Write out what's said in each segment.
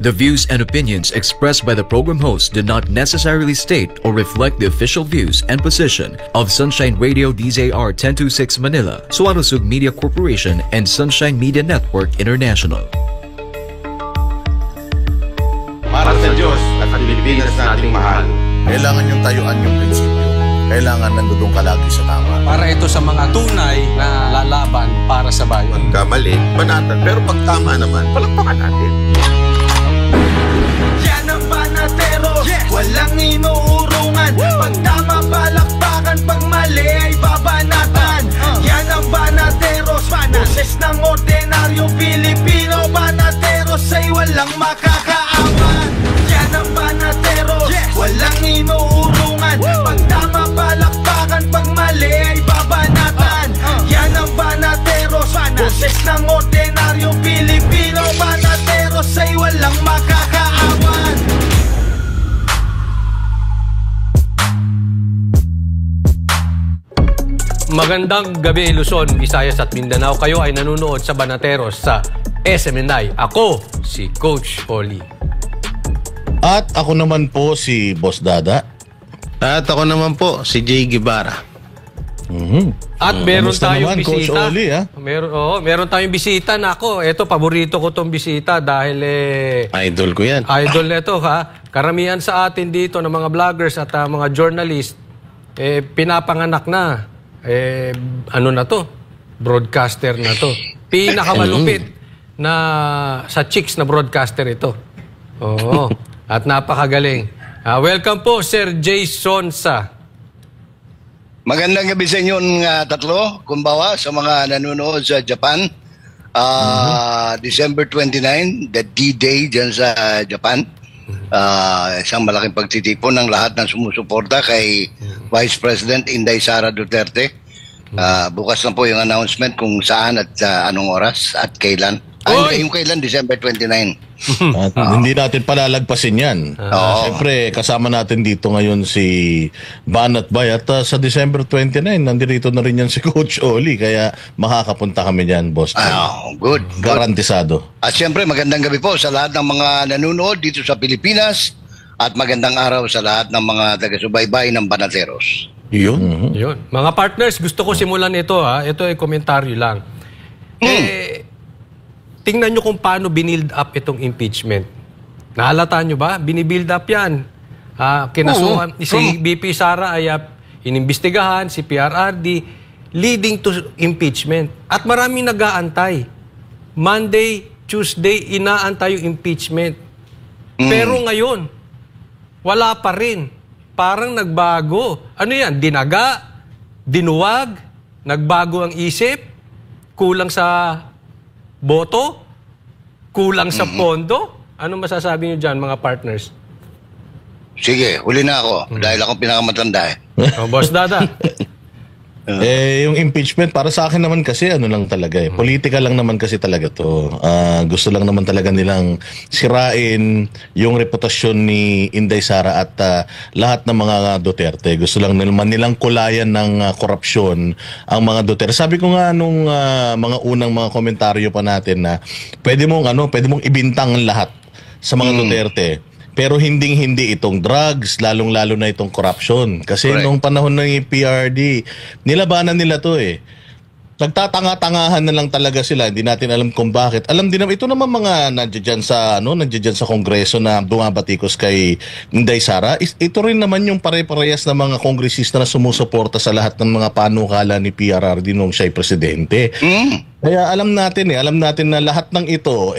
The views and opinions expressed by the program host do not necessarily state or reflect the official views and position of Sunshine Radio DZR 1026 Manila, Suarosug Media Corporation, and Sunshine Media Network International. Para sa Diyos at sa Pilipinas nating mahal. Kailangan yung tayuan yung prinsipyo. Kailangan nandudong ka lagi sa tama. Para ito sa mga tunay na lalaban para sa bayan. Pagkamali, banatan. Pero pag tama naman, palakpakan natin. Yan ang Banateros, walang inuurungan. Pag tama, palakpakan. Pag mali, ay babanatan. Yan ang Banateros, boses ng ordinaryong Pilipino. Banateros ay walang makakaawan. Yan ang Banateros, walang inuurungan. Pag tama, palakpakan. Pag mali, ay babanatan. Yan ang Banateros, boses ng ordinaryong Pilipino. Banateros ay walang makakaawan. Magandang gabi, Luzon, Visayas at Mindanao. Kayo ay nanonood sa Banateros sa SMNI. Ako, si Coach Oli. At ako naman po si Boss Dada. At ako naman po, si Jay Guevara. At meron Kamusta tayong naman, Coach bisita. Oli, ha? Meron tayong bisita na ako. Ito, paborito ko tong bisita dahil Idol ko yan. idol nito, ha. Karamihan sa atin dito ng mga vloggers at mga journalist, pinapanganak na. Ano na to? Broadcaster na to. Pinakamalupit na sa chicks na broadcaster ito. Oo. At napakagaling. Welcome po, Sir Jason Sa. Magandang gabi sa inyong tatlo. Kumbawa sa mga nanonood sa Japan. December 29, the D-Day dyan sa Japan. Isang malaking pagtitipon ng lahat ng sumusuporta kay Vice President Inday Sara Duterte. Bukas na po yung announcement kung saan at anong oras at kailan. Yung kailan, December 29. At hindi natin palalagpasin yan. Siyempre, kasama natin dito ngayon si Banat Bay. At sa December 29, nandito na rin yan si Coach Oli. Kaya makakapunta kami dyan, Boss. Good. Garantisado. At siyempre, magandang gabi po sa lahat ng mga nanonood dito sa Pilipinas. At magandang araw sa lahat ng mga taga-subaybay ng Banateros. Yun. Yun. Mga partners, gusto ko simulan ito, ha. Ito ay komentaryo lang. Tingnan nyo kung paano binild up itong impeachment. Nahalata nyo ba? Binibuild up yan. Kinasuhan, si BP Sara ay inimbestigahan, si PRRD, leading to impeachment. At maraming nag-aantay. Monday, Tuesday, inaantay yung impeachment. Pero ngayon, wala pa rin. Parang nagbago. Ano yan? Dinaga? Dinuwag? Nagbago ang isip? Kulang sa boto? Kulang sa pondo? Ano masasabi niyo dyan, mga partners? Sige, huli na ako dahil ako pinakamatanda Boss Dada. Yung impeachment, para sa akin naman kasi, ano lang talaga politika lang naman kasi talaga to. Gusto lang naman talaga nilang sirain yung reputasyon ni Inday Sara at lahat ng mga Duterte. Gusto lang naman nilang kulayan ng korupsyon ang mga Duterte. Sabi ko nga nung mga unang mga komentaryo pa natin na pwede mong ibintang ang lahat sa mga Duterte. Pero hindi itong drugs, lalong-lalo na itong corruption. Kasi nung panahon ng PRD, nilabanan nila to Nagtatanga-tangahan na lang talaga sila. Hindi natin alam kung bakit. Alam din naman, ito naman mga nandiyan sa Kongreso na bumabatikos kay Inday Sara. Ito rin naman yung pare-parehas na mga kongresista na sumusuporta sa lahat ng mga panukala ni PRRD nung siya'y presidente. Kaya alam natin na lahat ng ito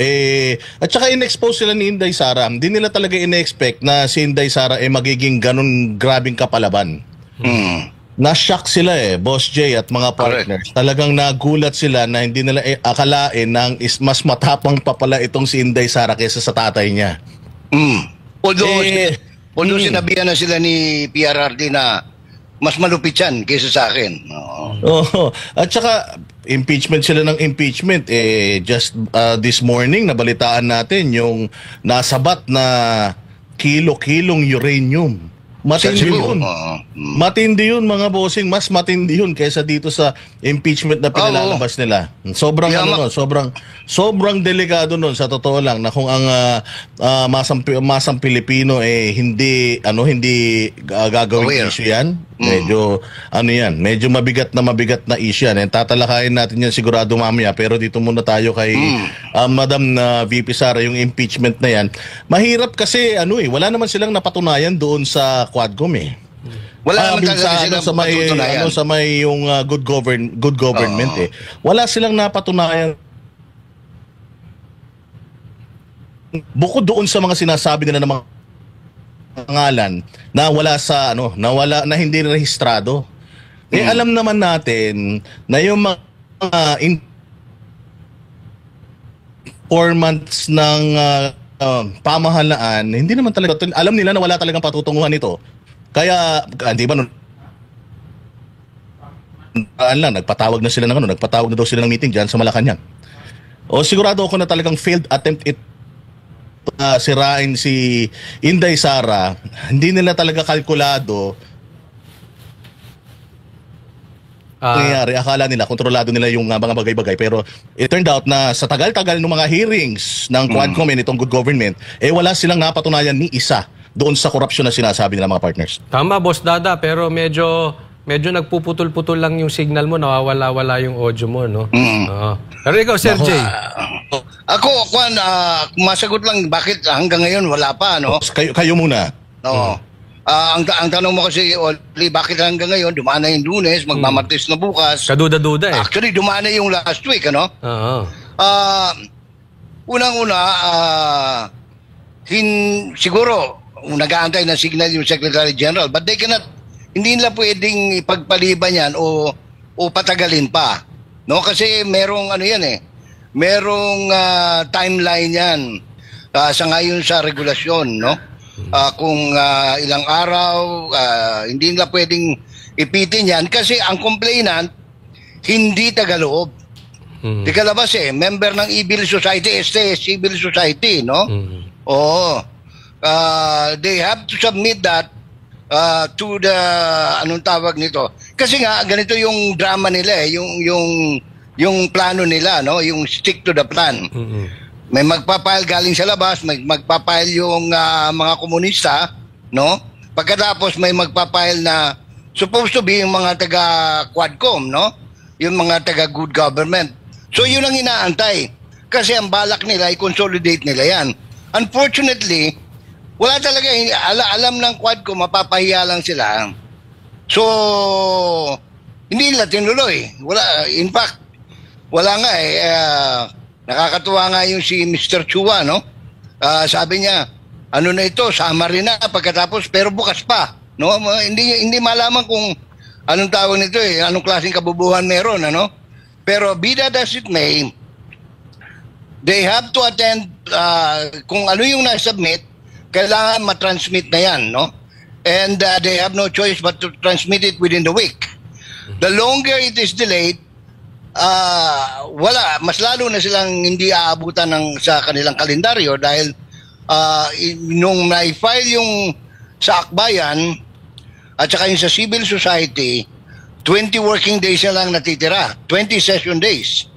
at saka in-expose sila ni Inday Sara. Hindi nila talaga in-expect na si Inday Sara magiging ganun grabing kapalaban. Na-shock sila Boss Jay at mga partners. Talagang nagulat sila na hindi nila akalain na mas matapang pa pala itong si Inday Sara kaysa sa tatay niya. Although sinabihan na sila ni PRRD na mas malupit yan kaysa sa akin. At saka impeachment sila ng impeachment. Just this morning, nabalitaan natin yung nasabat na kilo-kilong uranium Matindi Cebu. yun. Matindi yun, mga bossing. Mas matindi yun kaysa dito sa impeachment na pinalalabas nila. Sobrang sobrang delikado nun, sa totoo lang, na kung ang masang Pilipino hindi gagawin issue yan. Medyo medyo mabigat na issue yan. Tatalakayin natin yan sigurado mamaya, pero dito muna tayo kay Madam VP Sara, yung impeachment na yan. Mahirap kasi wala naman silang napatunayan doon sa Quadcom Wala naman talaga silang patutunayan. Sa may yung good government Wala silang napatunayan. Bukod doon sa mga sinasabi nila ng mga pangalan na wala sa na hindi rehistrado. Alam naman natin na yung mga informants ng pamahalaan, hindi naman talaga alam nila na wala talagang patutunguhan nito. Kaya di ba nagpatawag na daw sila ng meeting diyan sa Malacanang. O sigurado ako na talagang failed attempt sirain si Inday Sara. Hindi nila talaga kalkulado nangyayari. Akala nila kontrolado nila yung mga bagay-bagay, pero it turned out na sa tagal-tagal ng mga hearings ng Quadcom itong good government, wala silang napatunayan ni isa doon sa korupsyon na sinasabi nila, mga partners. Tama, Boss Dada, pero medyo nagpuputol-putol lang yung signal mo, nawawala-wala yung audio mo, no? Pero ikaw, Sir Jay. Ako, masagot lang, bakit hanggang ngayon wala pa, no? Kayo muna. Ang tanong mo kasi, Oli, bakit hanggang ngayon, dumaan na yung Lunes, magmamartes na bukas. Kaduda-duda Actually, dumaan na yung last week, ano? Unang-una, siguro, nag-aantay ng signal yung Secretary General, but hindi nila pwedeng ipagpaliban yan o patagalin pa. No? Kasi merong merong timeline yan sa ngayon sa regulasyon, no? Kung ilang araw, hindi nila pwedeng ipitin yan kasi ang complainant hindi tagaloob. Di kalabas member ng Civil Society, Civil Society, no? Oo. They have to submit that to the anong tawag nito. Kasi nga ganito yung drama nila yung plano nila, no? Yung stick to the plan. May magpapile galing sa labas, may magpapile yung mga komunista, no? Pagkatapos may magpapile na supposed to be yung mga taga Quadcom, no? Yung mga taga good government. So yun ang inaantay. Kasi ang balak nila i-consolidate nila yan. Unfortunately, wala talaga, alam ng Quadcom, mapapahiya lang sila. So, hindi nila tinuloy. Wala, in fact, wala nga nakakatuwa nga yung si Mr. Chua, no? Sabi niya, ano na ito, summary na pagkatapos, pero bukas pa, no? Hindi malaman kung anong tawag nito anong klaseng kabubuhan meron, ano? Pero be that as it may, they have to attend, kung ano yung na-submit, kailangan matransmit na yan, no? And they have no choice but to transmit it within the week. The longer it is delayed, mas lalo na silang hindi aabutan sa kanilang kalendaryo dahil nung na-file yung sa Akbayan at saka yung sa Civil Society, 20 working days na lang natitira, 20 session days.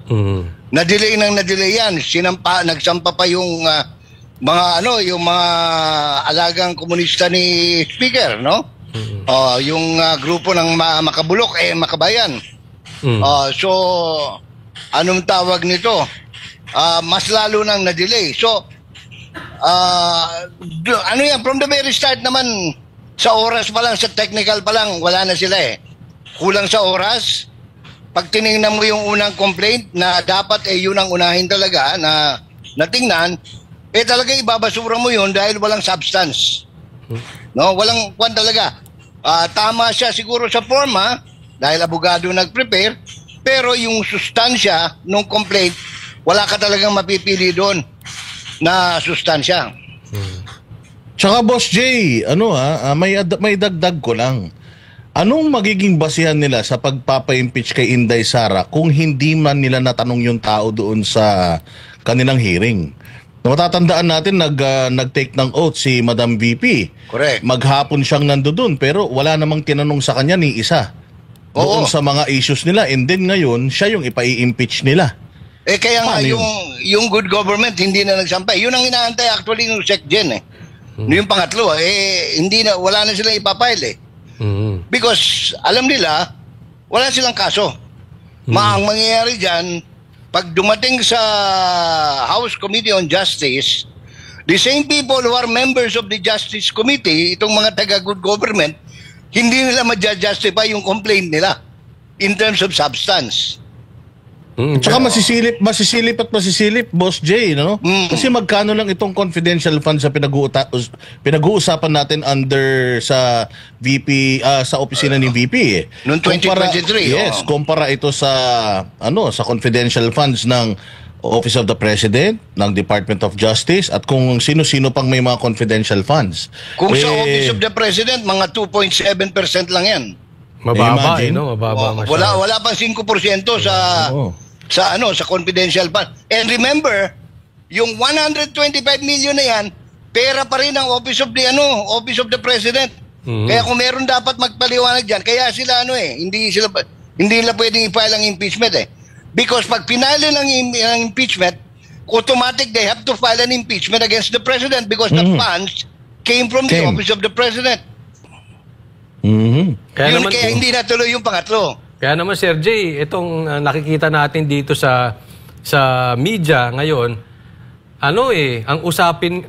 Na-delay yan, nagsampa pa yung yung mga alagang komunista ni Speaker, no? Yung grupo ng Makabulok, Makabayan. So, anong tawag nito? Mas lalo nang na-delay. So, from the very start naman, sa oras pa lang, sa technical pa lang, wala na sila Kulang sa oras. Pag tinignan mo yung unang complaint na dapat yun ang unahin talaga na tingnan, talaga ibabasura mo yun dahil walang substance. No, walang kwan talaga. Tama siya siguro sa forma dahil abogado nag-prepare, pero yung sustansya ng complaint, wala ka talagang mapipili doon na sustansya. Tsaka Boss Jay, may dagdag ko lang. Anong magiging basihan nila sa pagpapa-impeach kay Inday Sara kung hindi man nila natanong yung tao doon sa kanilang hearing? Matatandaan natin nag-take ng oath si Madam VP. Correct. Maghapon siyang nandoon pero wala namang tinanong sa kanya ni isa. Oo. Doon sa mga issues nila, and then ngayon siya yung ipa-impeach nila. Kaya nga Paano yung good government hindi na nagsampay. Yun ang inaantay actually ng SecGen Yung pangatlo, hindi na, wala na silang ipapile Because alam nila, wala silang kaso. Ang mangyayari dyan, pag dumating sa House Committee on Justice, the same people who are members of the Justice Committee, itong mga taga-good government, hindi nila ma-justify yung complaint nila in terms of substance. Tsaka masisilip, Boss Jay, no? Kasi magkano lang itong confidential funds sa pinag-uusapan natin under sa VP, sa opisina ni VP Noong 2023. Yes, kumpara ito sa sa confidential funds ng Office of the President, ng Department of Justice, at kung sino-sino pang may mga confidential funds. Kung sa Office of the President, mga 2.7% lang yan. Mababa, Imagine. mababa masyado. Wala pang 5% sa confidential fund. And remember, yung 125 million na yan, pera pa rin ng Office of the President. Kaya kung meron dapat magpaliwanag diyan, kaya sila hindi nila pwedeng i-file ang impeachment Because pag pinali ng impeachment, automatic they have to file an impeachment against the President because the funds came from the Office of the President. Kaya hindi natuloy yung pangatlo. Kaya naman, Sir Jay, itong nakikita natin dito sa media ngayon, ang usapin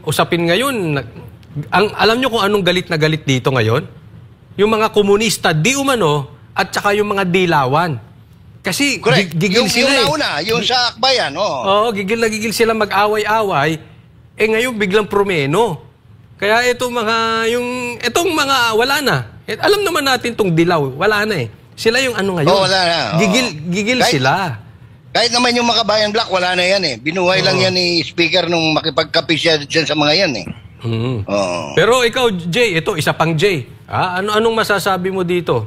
ngayon, alam nyo kung anong galit na galit dito ngayon? Yung mga komunista, di umano, at saka yung mga dilawan. Kasi gigil sila yung nauna, yung sa Akbayan, Oo, gigil na gigil sila mag-away-away, ngayon biglang promeno. Kaya itong mga wala na. Alam naman natin itong dilaw, wala na Sila yung ngayon. Wala na. Gigil sila. Kahit naman yung mga Kabayan Black, wala na yan Binuhay lang yan ni Speaker nung makipagkapi siya dyan sa mga yan Pero ikaw, Jay, ito, isa pang Jay. Anong masasabi mo dito?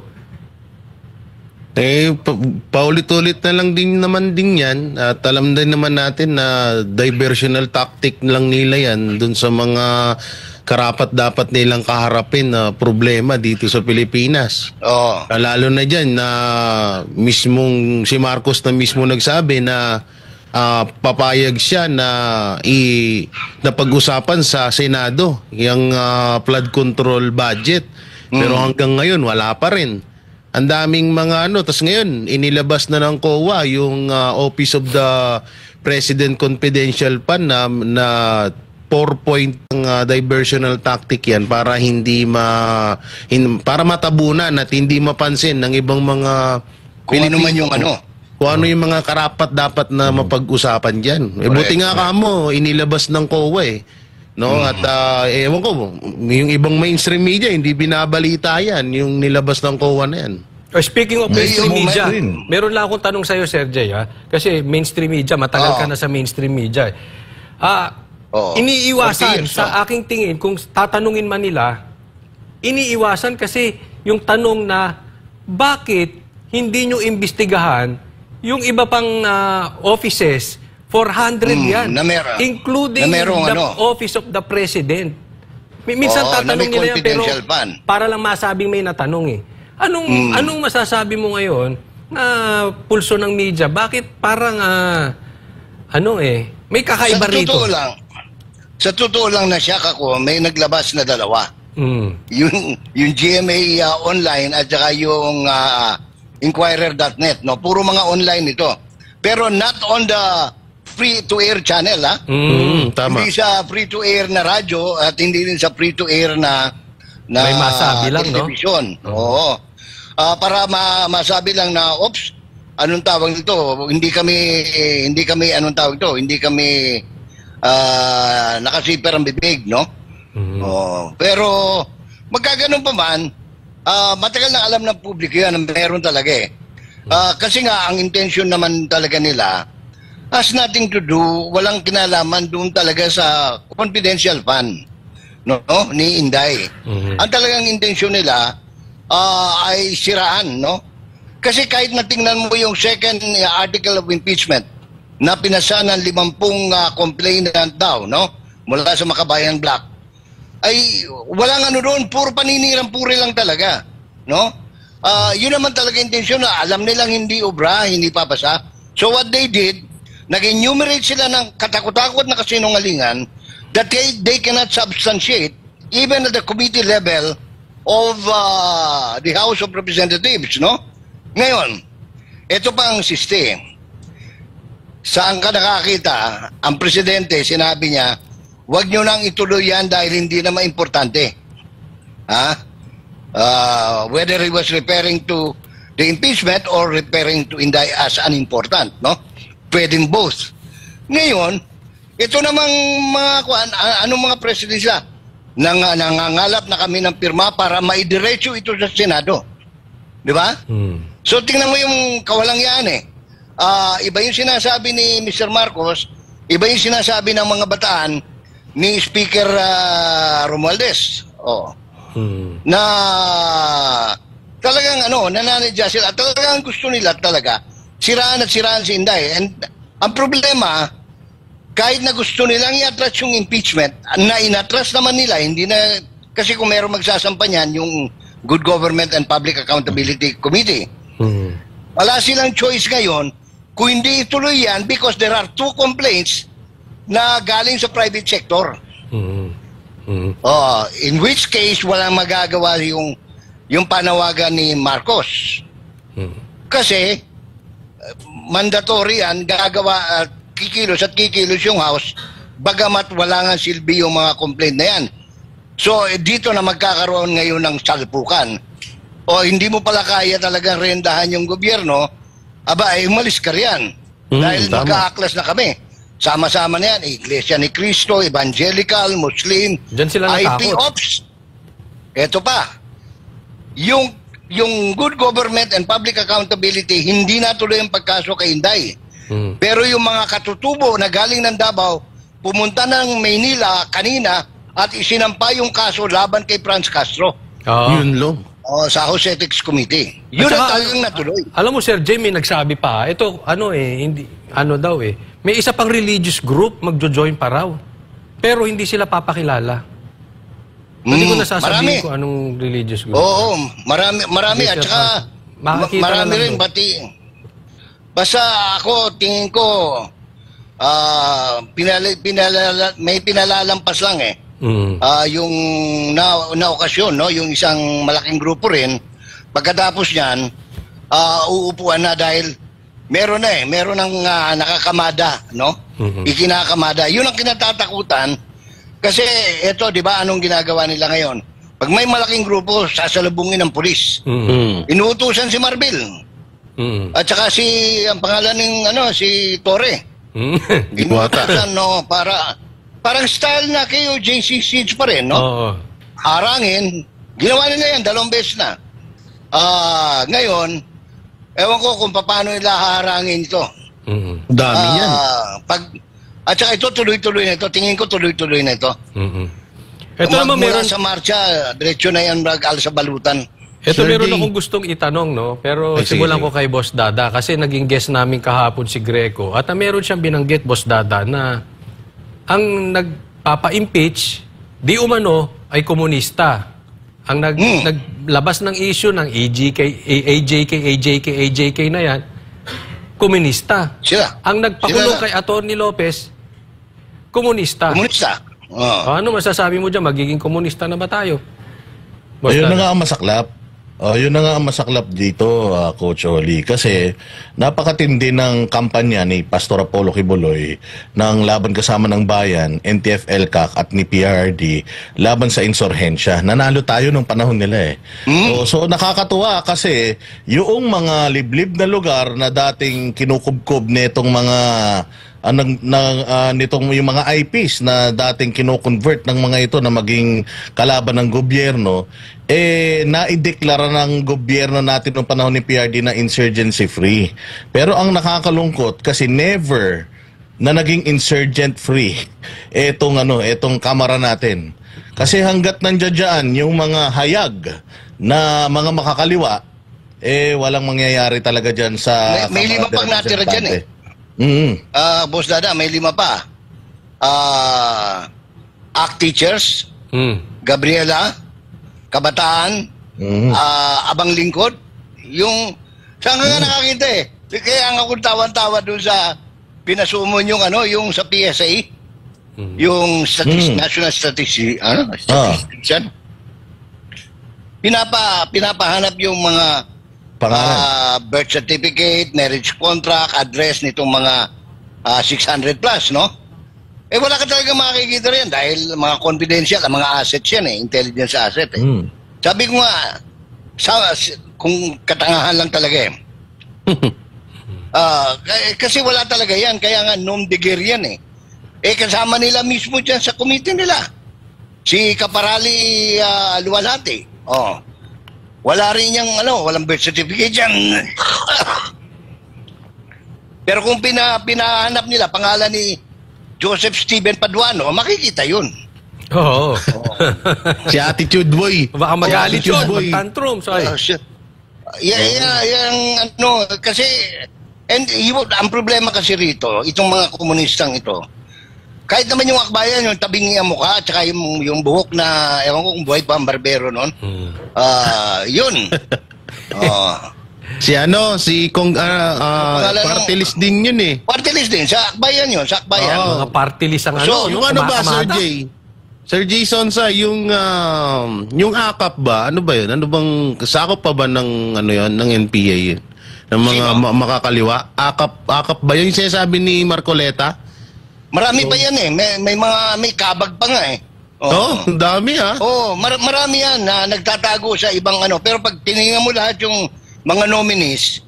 Paulit-ulit na lang din naman din yan. At alam din naman natin na diversional tactic lang nila yan dun sa mga karapat-dapat nilang kaharapin na problema dito sa Pilipinas. Lalo na dyan na si Marcos na mismo nagsabi na papayag siya na pag-usapan sa Senado yung flood control budget. Pero hanggang ngayon wala pa rin. Ang daming mga tas ngayon inilabas na ng COA yung Office of the President Confidential Fund na 4-point diversional tactic yan para para matabunan at hindi mapansin ng ibang mga Pilipino. Kung ano yung mga karapat dapat na mapag-usapan diyan. Buti nga kamo inilabas ng COA At ewan ko, yung ibang mainstream media hindi binabalita yan, yung nilabas ng COA na yan. Speaking of mainstream media, meron lang akong tanong sa'yo, Sergey, kasi mainstream media, matagal ka na sa mainstream media. Iniiwasan, sa aking tingin, kung tatanungin man nila, iniiwasan kasi yung tanong na bakit hindi nyo imbestigahan yung iba pang offices, 400 yan, including the Office of the President. Minsan tatanong nila yan, pero para lang masabing may natanong Anong masasabi mo ngayon na pulso ng media? Bakit parang, may kakaiba rito? Sa totoo lang na siya may naglabas na dalawa. Yung GMA online at saka yung Inquirer.net. Puro mga online ito. Pero not on the free-to-air channel. Tama. Hindi sa free-to-air na radyo at hindi rin sa free-to-air na may masabi lang, television. Oo. Para masabi lang na, anong tawag nito? Hindi kami anong tawag ito? Hindi kami nakasiper ang bibig, pero magkaganon pa man, matagal na alam ng publiko yan na meron talaga kasi nga ang intention naman talaga nila has nothing to do, walang kinalaman doon talaga sa confidential fund ni Inday. Ang talagang intensyon nila ay siraan, kasi kahit natingnan mo yung second article of impeachment na pinasa ng 50 complainant daw, no? Mula sa Makabayan Black, ay walang ano doon, puro paninirang puri lang talaga, no? Yun naman talaga intensyon na alam nilang hindi obra, hindi papasa. So what they did, nag-enumerate sila ng katakot-takot na kasinungalingan that they cannot substantiate even at the committee level of the House of Representatives, no? Ngayon, ito pa ang system. Saan ka nakakita, ang presidente, sinabi niya, huwag nyo nang ituloy yan dahil hindi na maimportante. Whether he was referring to the impeachment or referring to Inday as unimportant, no? Pwedeng both. Ngayon, ito namang mga anong mga presidensya, nangangalap na kami ng pirma para maidiretso ito sa Senado. Di ba? So tingnan mo yung kawalangyaan eh. Iba yung sinasabi ni Mr. Marcos, iba yung sinasabi ng mga bataan ni Speaker Romualdez. Na talagang nananadya sila. Talagang gusto nila talaga siraan at siraan si Inday. And ang problema, kahit na gusto nilang i-atras yung impeachment, na inatras naman nila, hindi na, kasi kung meron magsasampa niyan, yung Good Government and Public Accountability Committee. Wala silang choice ngayon kung hindi ituloy yan because there are 2 complaints na galing sa private sector. In which case, walang magagawa yung panawagan ni Marcos. Kasi, mandatory yan, gagawa at kikilos yung House, bagamat wala nga silbi yung mga complaint na yan. So, dito na magkakaroon ngayon ng salpukan. O hindi mo pala kaya talagang rendahan yung gobyerno, umalis ka riyan. Dahil magka-aklas na kami. Sama-sama na yan, Iglesia ni Cristo, Evangelical, Muslim, IP Ops. Ito pa, yung Good Government and Public Accountability, hindi natuloy ang pagkaso kay Inday. Pero yung mga katutubo na galing ng Davao, pumunta ng Maynila kanina at isinampa yung kaso laban kay Franz Castro. Yun lang. Sa House Ethics Committee. Yun ang talagang natuloy. Alam mo, Sir Jamie, nagsabi pa, ito, hindi, may isa pang religious group magjo-join pa raw. Pero hindi sila papakilala. Hindi ko nasasabihin ko anong religious group. Oo, marami. At saka, marami rin, basta ako, tingin ko, may pinalalampas lang eh. Yung na okasyon, no? Yung isang malaking grupo rin, pagkatapos niyan, uupuan na dahil meron ng nakakamada, no? Ikinakamada. Yun ang kinatatakutan kasi ito, di ba, anong ginagawa nila ngayon? Pag may malaking grupo, sasalubungin ng pulis. Inuutusan si Marbil. At saka ang pangalan ng si Torre. Inuutusan, no, parang style na kayo, JC Siege pa rin, no? Harangin. Ginawa nila yan, 2 beses na. Ngayon, ewan ko kung paano nila harangin ito. Dami yan. At saka ito, tuloy-tuloy na ito. Tingin ko, tuloy-tuloy na ito. Ito naman meron sa marcha, diretso na yan mag-al sa balutan. Ito meron akong gustong itanong, no? Pero simulan ko kay Boss Dada kasi naging guest namin kahapon si Greco. At meron siyang binanggit, Boss Dada, na ang nagpapa-impeach, di umano ay komunista. Ang naglabas ng issue ng AJK na yan, komunista. Sila. Ang nagpakulong kay Atty. Lopez, komunista. Ano masasabi mo dyan? Magiging komunista na ba tayo? Ayun na nga ang masaklap. Yun na nga ang masaklap dito, Coach Oli. Kasi napakatindi ng kampanya ni Pastor Apollo Kibuloy ng Laban Kasama ng Bayan, NTF-ELCAC at ni PRRD laban sa insurhensya. Nanalo tayo nung panahon nila eh. So nakakatuwa kasi yung mga liblib na lugar na dating kinukubkob nitong mga nitong yung mga IPs na dating kino-convert ng mga ito na maging kalaban ng gobyerno, naideklara ng gobyerno natin noong panahon ni PRD na insurgency free. Pero ang nakakalungkot kasi never na naging insurgent free etong kamara natin. Kasi hanggat nandiyan yung mga hayag na mga makakaliwa, walang mangyayari talaga dyan sa may 5 pang natira dyan eh. Boss Dada, may 5 pa. ACT Teachers, Gabriela, Kabataan, Abang Lingkod, yung saan nga nakakita eh. Kaya nga kung tawan-tawa doon sa pinasumon yung yung sa PSA, yung National Statistician. Pinapahanap yung mga birth certificate, marriage contract, address nitong mga 600 plus, no? Wala ka talaga makikita rin dahil mga confidential, mga assets yan intelligence asset Sabi ko nga, kung katangahan lang talaga kasi wala talaga yan, kaya nga nom de guerre yan kasama nila mismo dyan sa committee nila. Si Kaparali Luwalhati, wala rin yung walang birth certificate dyan. Pero kung pinahanap nila pangalan ni Joseph Steven Paduano, makikita yun. Oo. Si Attitude Boy. Baka magalit yun, mag-tantrum. Kasi, ang problema kasi rito, itong mga komunistang ito, kahit naman yung akbayan, yung tabingi ang mukha, at saka yung buhok na, ewan ko kung buhay pa ang barbero noon, yun. Si party list din yun Party list din, sa akbayan yun, sa akbayan. Mga party list ang yung ba, Sir Jay? Sir Jay Sonsa, yung AKAP ba? Ano ba yun? Ano bang, sakop pa ba ng, ng NPA yun? Ng mga makakaliwa? AKAP ba yun? Yung sinasabi ni Marcoleta? Marami pa yan may kabag pa nga ang dami marami yan na nagtatago sa ibang Pero pag tinignan mo lahat yung mga nominees,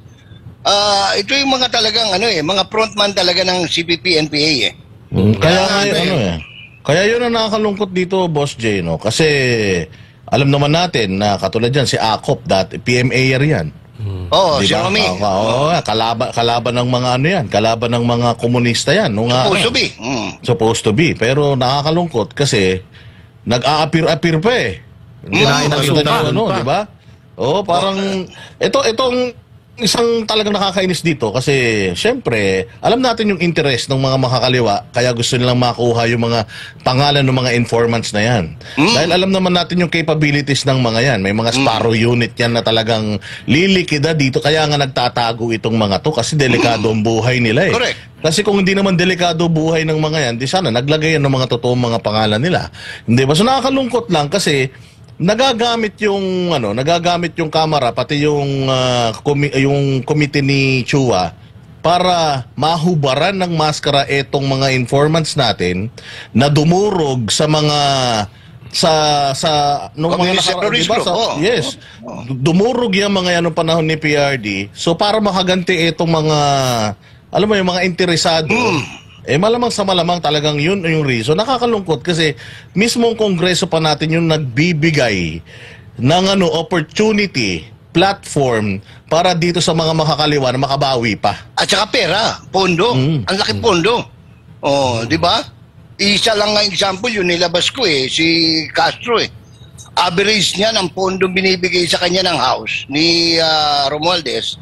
ito yung mga talagang mga frontman talaga ng CPP-NPA Kaya yun ang nakakalungkot dito, Boss Jay, no? Kasi alam naman natin na katulad dyan, si Akop, PMA-er yan. Si Romy. Kalaban ng mga yan, kalaban ng mga komunista yan. Supposed to be. Pero nakakalungkot kasi nag-a-appear pa Hindi nakita nyo, di ba? Parang itong isang talagang nakakainis dito kasi syempre alam natin yung interest ng mga makakaliwa kaya gusto nilang makuha yung mga pangalan ng mga informants na yan. Dahil alam naman natin yung capabilities ng mga yan. May mga Sparrow unit yan na talagang lilikida dito kaya nga nagtatago itong mga to kasi delikado ang buhay nila Correct. Kasi kung hindi naman delikado buhay ng mga yan, di sana naglagay yan ng mga totoong mga pangalan nila. Hindi ba? So nakakalungkot lang kasi nagagamit yung kamera pati yung committee ni Chua para mahubaran ng maskara etong mga informants natin na dumurog sa mga dumurog yung mga yan noong panahon ni PRD. So para makaganti etong mga yung mga interesado malamang sa malamang talagang yun yung reason. Nakakalungkot kasi mismong kongreso pa natin yung nagbibigay ng opportunity, platform para dito sa mga makakaliwa na makabawi pa. At saka pera, pondo. Ang laki pondo. Di ba? Isa lang nga example yung nilabas ko si Castro Average niya ng pondo binibigay sa kanya ng house ni Romualdez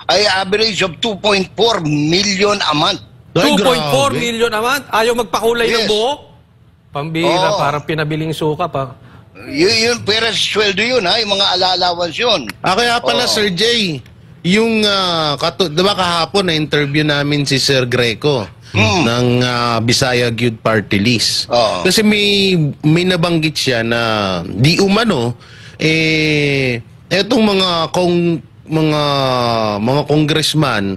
ay average of 2.4 million a month. 2.4 million naman? Ayaw magpakulay ng buhok? Pambira, parang pinabiling suka pa. Yun, pera sweldo yun yung mga allowance yun. Kaya pala Sir Jay, yung diba kahapon na interview namin si Sir Greco ng Bisaya Youth Party List. Kasi may nabanggit siya na di umano etong mga congressman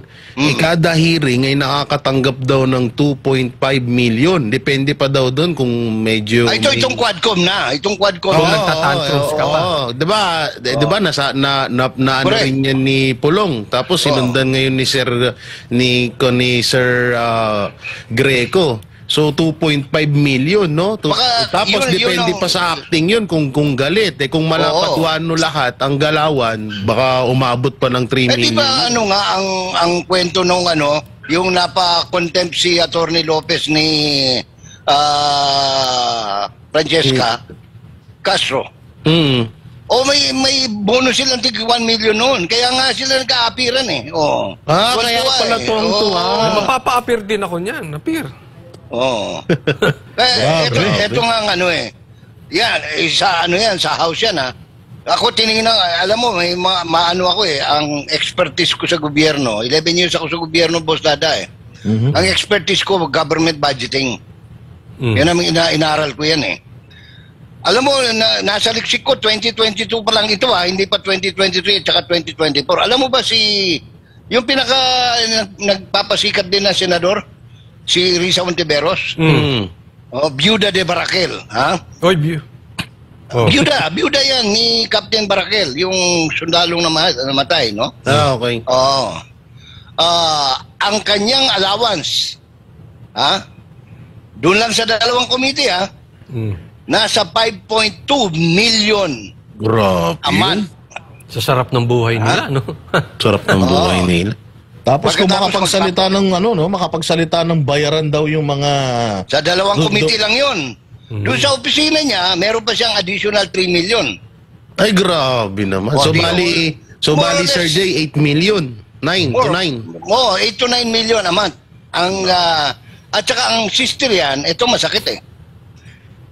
kada hearing ay nakakatanggap daw ng 2.5 million. Depende pa daw doon kung medyo itong Quadcom na. Itong Quadcom na nagtatantrums ka pa. Diba na rin yan ni Pulong. Tapos sinundan ngayon ni Sir Greco. So 2.5 million, no? Tapos depende pa sa acting yun kung galit. Kung malapatwano lahat, ang galawan, baka umabot pa ng 3 million. Di ba ang kwento nung yung napa-contempt si Attorney Lopez ni Francesca Castro. O may bonus silang tig 1 million noon. Kaya nga sila nagka-appearan eh. Oh. Kaya pala tuwang-tuwa. Mapapa-appear din ako niyan, appear. Oo. Ito nga ang ano eh. Yan, sa house yan ha. Ako tinignan, alam mo, may maano ako eh, ang expertise ko sa gobyerno. 11 years ako sa gobyerno, Boss Dada eh. Ang expertise ko, government budgeting. Yan ang inaral ko yan eh. Alam mo, nasa liksik ko, 2022 pa lang ito ha, hindi pa 2023 at saka 2024. Alam mo ba yung nagpapasikat din na senador, si Risa Ontiveros? Byuda de Barakel, ha? Byuda yan ni Captain Barakel, yung sundalong namatay, no? Okay. Ang kanyang allowance, ha? Doon lang sa dalawang committee, ha? Nasa 5.2 million a month. Sa sarap ng buhay nila, no? Sarap ng buhay nila. Tapos kung makapagsalita ng makapagsalita ng bayaran daw yung mga sa dalawang committee lang 'yon. Doon sa opisina niya, meron pa siyang additional 3 million. Ay grabe naman. So bali Sir J 8 million. 9 to 9. 8 to 9 million a month. At saka ang sister yan, ito masakit eh.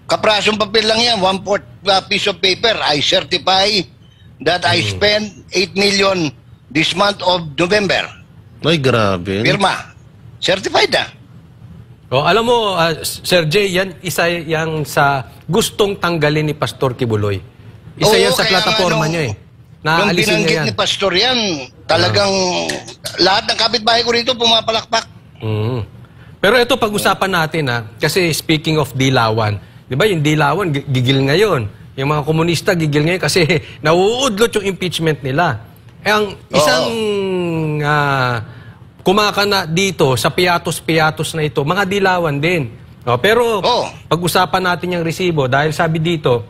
Kaprasong papel lang yan, 1/4 piece of paper. I certify that I spent 8 million this month of November. Ay, grabe. Pirma. Certified na. Alam mo, Sir J, isa yang sa gustong tanggalin ni Pastor Kibuloy. Isa yan sa plataforma niya eh. Nung binanggit ni Pastor yan, talagang lahat ng kapitbahay ko rito pumapalakpak. Pero ito pag-usapan natin kasi speaking of Dilawan, di ba yung Dilawan gigil ngayon. Yung mga komunista gigil ngayon kasi nauudlot yung impeachment nila. Ang isang kumakana dito sa piatos-piatos na ito, mga Dilawan din. Pero pag-usapan natin yung resibo dahil sabi dito,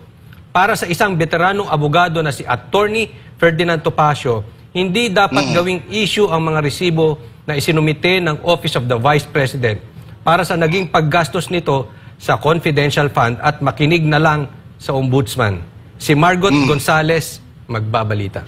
para sa isang veteranong abogado na si Attorney Ferdinand Topacio, hindi dapat gawing issue ang mga resibo na isinumite ng Office of the Vice President para sa naging paggastos nito sa confidential fund at makinig na lang sa Ombudsman. Si Margot Gonzales magbabalita.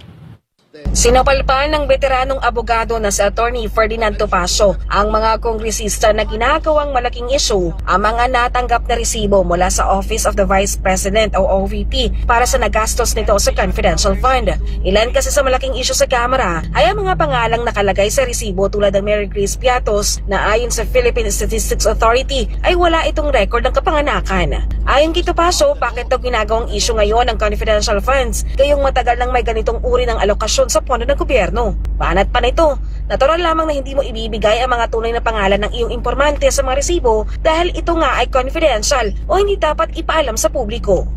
Sinapalpan ng veteranong abogado na si Attorney Ferdinand Topacio ang mga kongresista na ginagawang malaking issue ang mga natanggap na resibo mula sa Office of the Vice President o OVP para sa nagastos nito sa confidential fund. Ilan kasi sa malaking issue sa Kamara ay ang mga pangalang nakalagay sa resibo tulad ng Mary Grace Piatos na ayon sa Philippine Statistics Authority ay wala itong record ng kapanganakan. Ayon kay Topacio, bakit daw ginagawang issue ngayon ng confidential funds gayong matagal nang may ganitong uri ng alokasyon sa pondo ng gobyerno. Banat pa nito, natural lamang na hindi mo ibibigay ang mga tunay na pangalan ng iyong impormante sa mga resibo dahil ito nga ay confidential o hindi dapat ipaalam sa publiko.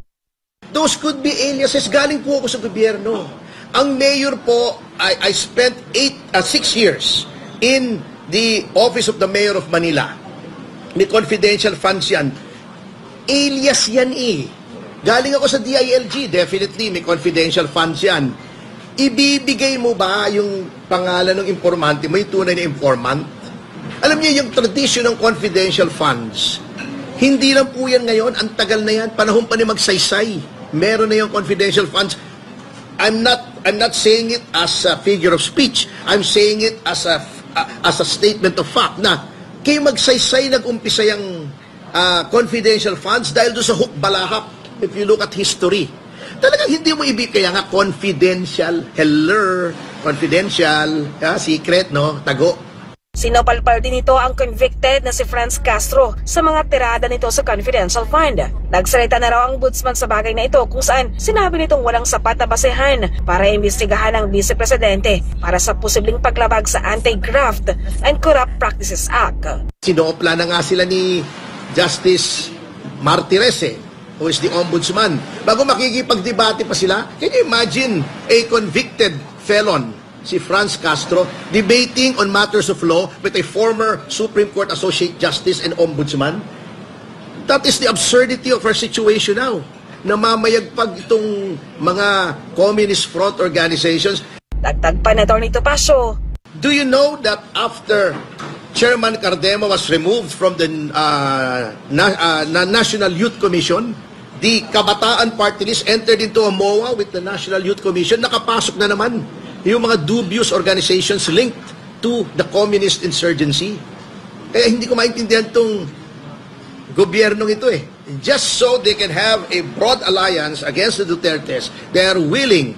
Those could be aliases. Galing po ako sa gobyerno. Ang mayor po, I spent 6 years in the office of the mayor of Manila. May confidential funds yan. Alias yan eh. Galing ako sa DILG, definitely may confidential funds yan. Ibibigay mo ba yung pangalan ng informante mo, yung tunay na informant? Alam niyo, yung tradition ng confidential funds, hindi lang po yan ngayon, ang tagal na yan, panahon pa ni magsaysay. Meron na yung confidential funds. I'm not saying it as a figure of speech. I'm saying it as a statement of fact na kay magsaysay nag-umpisa yung confidential funds dahil doon sa hook balahap. If you look at history, talagang hindi mo kaya nga confidential, confidential, secret, no, tago. Sinopalpal din ito ang convicted na si Franz Castro sa mga tirada nito sa confidential fund. Nagsalita na raw ang ombudsman sa bagay na ito kung saan sinabi nitong walang sapat na basehan para imbestigahan ang Vice Presidente para sa posibleng paglabag sa Anti-Graft and Corrupt Practices Act. Sinoopla na nga sila ni Justice Martirez who is the ombudsman. Bago makikipagdebate pa sila, can you imagine a convicted felon, si Franz Castro, debating on matters of law with a former Supreme Court Associate Justice and Ombudsman? That is the absurdity of our situation now. Namamayagpag itong mga communist front organizations. Dagdag pa na Atty. Topacio. Do you know that after Chairman Cardemo was removed from the National Youth Commission, the Kabataan Party List entered into a MOA with the National Youth Commission. Nakapasok na naman yung mga dubious organizations linked to the communist insurgency. Hindi ko maintindihan itong gobyernong ito eh. Just so they can have a broad alliance against the Dutertes, they are willing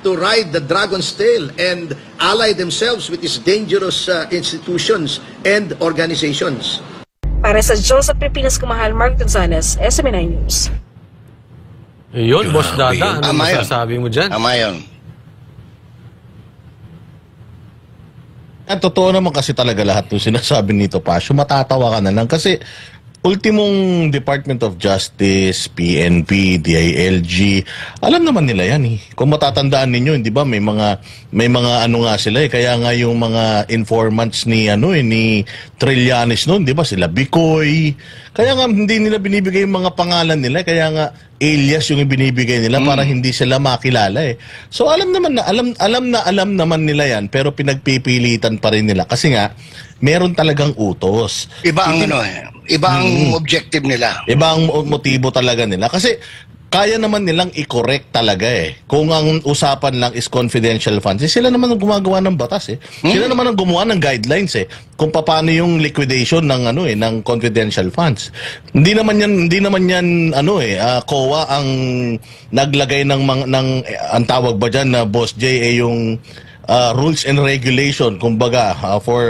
to ride the dragon's tail and ally themselves with these dangerous institutions and organizations. Para sa Diyos at Pilipinas, kumahal, Mark Gonzalez, SMNI News. Yun, Boss Dada, ano masasabi mo dyan? Tama yun. Totoo naman kasi talaga lahat ng sinasabi nito, Pasyo. Matatawa ka na lang kasi ultimong Department of Justice, PNP, DILG, alam naman nila yan eh. Kung matatandaan ninyo, hindi ba may mga ano nga sila eh. Kaya nga yung mga informants ni ni Trillanes noon, di ba sila Bicoy. Kaya nga hindi nila binibigay yung mga pangalan nila, kaya nga alias yung binibigay nila para hindi sila makilala eh. So alam naman nila yan, pero pinagpipilitan pa rin nila kasi nga meron talagang utos. Iba ang iba ang objective nila. Iba ang motibo talaga nila kasi kaya naman nilang i-correct talaga eh. Kung ang usapan lang is confidential funds, sila naman ang gumagawa ng batas eh. Sila naman ang gumawa ng guidelines eh kung paano yung liquidation ng ng confidential funds. Hindi naman yan COA ang naglagay ng ang tawag ba diyan na Boss J yung rules and regulation, kumbaga, for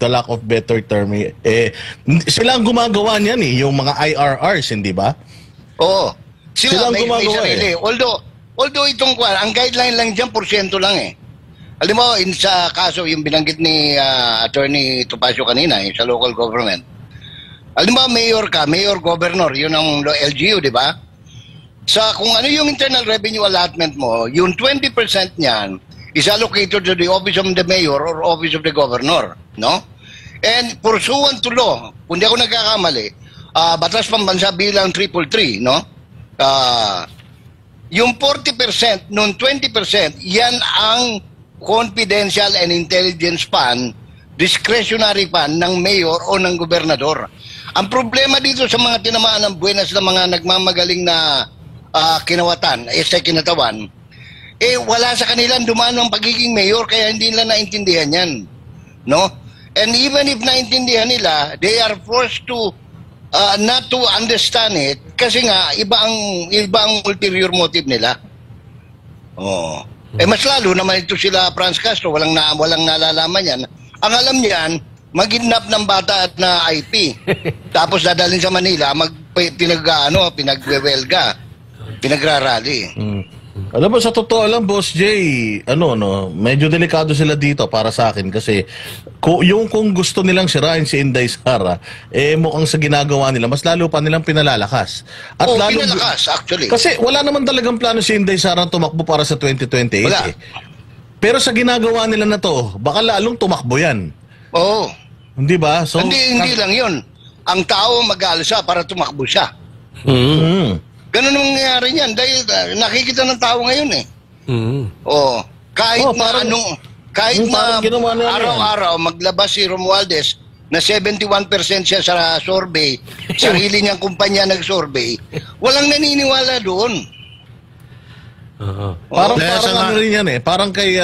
the lack of better term, sila ang gumagawa niyan eh, yung mga IRRs, hindi ba? Oo. Sila ang gumagawa eh. Although itong ang guideline lang dyan, porsyento lang eh. Alam mo, sa kaso, yung binanggit ni Attorney Topacio kanina, sa local government. Alam mo, mayor governor, yun ang LGU, di ba? Kung ano yung internal revenue allotment mo, yung 20% niyan, is allocated to the office of the mayor or office of the governor, no? And pursuant to law, kung di ako nagkakamali, Batas Pambansa bilang 333, no? Yung 40%, nung 20%, yan ang confidential and intelligence fund, discretionary fund ng mayor o ng gobernador. Ang problema dito sa mga tinamaan ng buenas na mga nagmamagaling na kinawatan, kinatawan, wala sa kanilang dumaan ng pagiging mayor kaya hindi nila naintindihan yan. No? And even if naintindihan nila, they are forced to not to understand it kasi nga iba ang ulterior motive nila. Oh. Mas lalo naman ito sila Franz Castro, walang nalalaman yan. Ang alam niyan, mag-kidnap ng bata at na IP. Tapos dadalhin sa Manila, pinagwewelga, pinagrarally. Alam mo, sa totoo lang, Boss J, medyo delikado sila dito para sa akin kasi kung gusto nilang sirain si Inday Sara, mukhang sa ginagawa nila, mas lalo pa nilang pinalalakas. At pinalakas, actually. Kasi wala naman talagang plano si Inday Sara tumakbo para sa 2028. Wala. Pero sa ginagawa nila na to, baka lalong tumakbo yan. Oo. Hindi ba? So, hindi lang yun. Ang tao mag-aalsa para tumakbo siya. Ganun ang nangyayari niyan dahil nakikita ng tao ngayon eh. Oh, kahit araw-araw maglabas si Romualdez na 71% siya sa survey, sarili niyang kumpanya nag-survey, walang naniniwala doon. Parang ano rin yan eh. Parang kay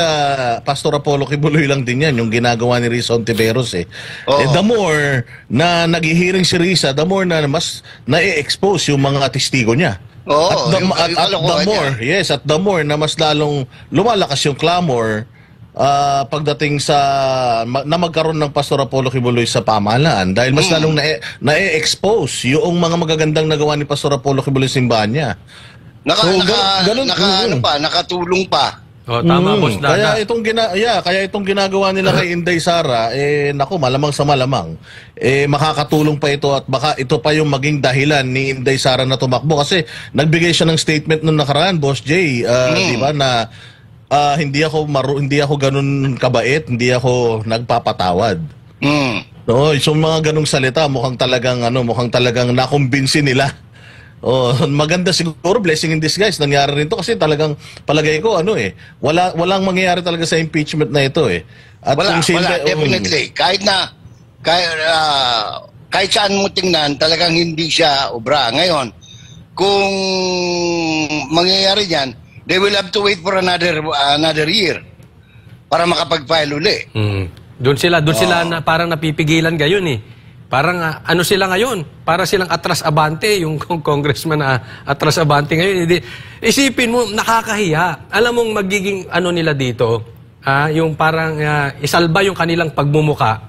Pastor Apollo Kibuloy lang din yan, yung ginagawa ni Risa Ontiveros eh. The more na nag-hearing si Risa, the more na mas na-expose yung mga testigo niya. At the more na mas lalong lumalakas yung clamor pagdating sa na magkaroon ng Pastor Apollo Kibuloy sa pamahalaan dahil mas lalong na-expose yung mga magagandang nagawa ni Pastor Apollo Kibuloy sa simbahan niya. Nakatulong pa. Tama, Boss Dada. Kaya itong ginagawa nila kay Inday Sara, malamang sa malamang, makakatulong pa ito at baka ito pa yung maging dahilan ni Inday Sara na tumakbo kasi nagbigay siya ng statement nung nakaraan, Boss J, di ba, na hindi ako ganun kabait, hindi ako nagpapatawad. No, so mga ganung salita mukhang talagang nakumbinsi nila. Maganda siguro, blessing in disguise nangyari rin to kasi talagang palagay ko walang mangyayari talaga sa impeachment na ito eh. At wala definitely. Kahit saan mo tingnan, talagang hindi siya obra. Ngayon, kung mangyayari yan, they will have to wait for another year para makapag-file uli. Doon sila na parang napipigilan gayon eh. Parang ano sila ngayon? Para silang atras abante, yung congressman na atras abante ngayon. Isipin mo, nakakahiya. Alam mong magiging ano nila dito, yung parang isalba yung kanilang pagmumuka.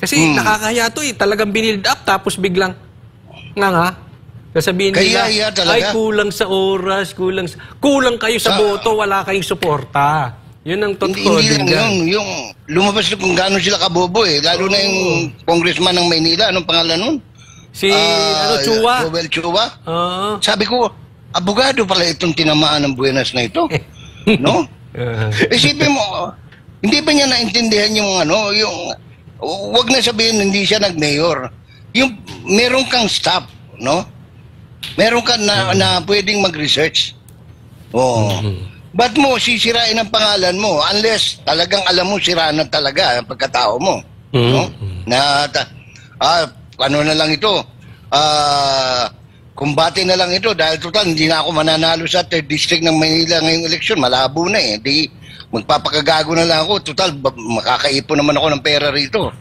Kasi nakakahiya to eh. Talagang binild up tapos biglang sasabihin nila, ay kulang sa oras, kulang kayo sa boto, wala kayong suporta. Yun ang totoo. Hindi lang yung lumabas na kung gaano sila kabobo eh. Lalo na yung congressman ng Maynila. Anong pangalan nun? Si Chua. Joel Chua. Sabi ko, abogado pala itong tinamaan ng Buenas na ito. No? Isipin mo, hindi ba niya naintindihan yung wag na sabihin hindi siya nag-mayor. Yung meron kang staff, no? Meron ka na pwedeng mag-research. Ba't mo sisirain ang pangalan mo unless talagang alam mo sira na talaga ang pagkatao mo? No? Ano na lang ito? Kumbate na lang ito dahil total hindi na ako mananalo sa 3rd district ng Manila ngayong eleksyon. Malabo na eh. Di magpapakagago na lang ako. Total makakaipon naman ako ng pera rito.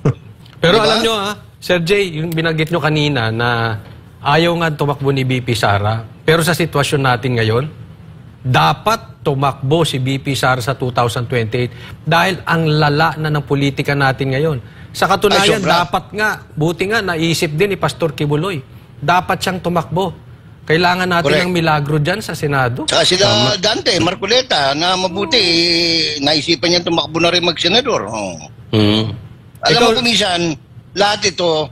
Pero diba? Alam nyo Sir Jay, yung binanggit nyo kanina na ayaw nga tumakbo ni BP Sara. Pero sa sitwasyon natin ngayon, dapat tumakbo si BP Sara sa 2028 dahil ang lala na ng politika natin ngayon. Sa katunayan, dapat nga, buti nga, naisip din ni Pastor Kibuloy. Dapat siyang tumakbo. Kailangan natin ng milagro dyan sa Senado. Saka sila Dante, Marcoleta, na mabuti, naisipan niya tumakbo na rin mag-senador. Alam mo kumisan, lahat ito,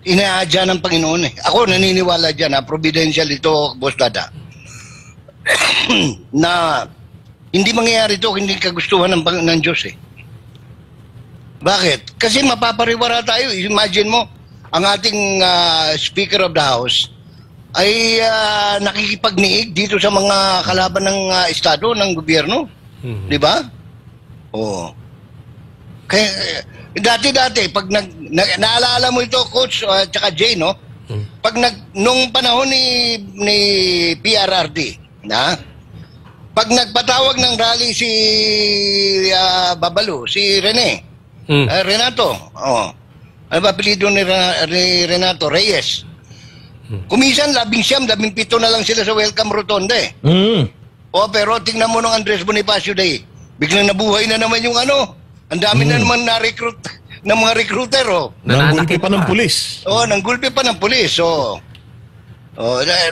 inaadya ng Panginoon eh. Ako naniniwala dyan, providential ito, Boss Dada. Na hindi mangyayari ito, hindi kagustuhan ng Diyos eh. Bakit? Kasi mapapariwara tayo. Imagine mo, ang ating Speaker of the House ay nakikipagniig dito sa mga kalaban ng Estado, ng gobyerno. Di ba? Kaya, dati-dati, pag naalala mo ito, Coach, at saka Jay, no? Pag nung panahon ni PRRD, pag nagpatawag ng rally si Babalu, si Renato, ano ba apelido ni Renato? Reyes. Kumisan, 19, 17 na lang sila sa welcome rotonda eh. Pero tingnan mo nung Andres Bonifacio Day, biglang nabuhay na naman yung ang dami na naman na-recruit ng mga recruiter Nanggulpi pa ng pulis. nanggulpi pa ng pulis.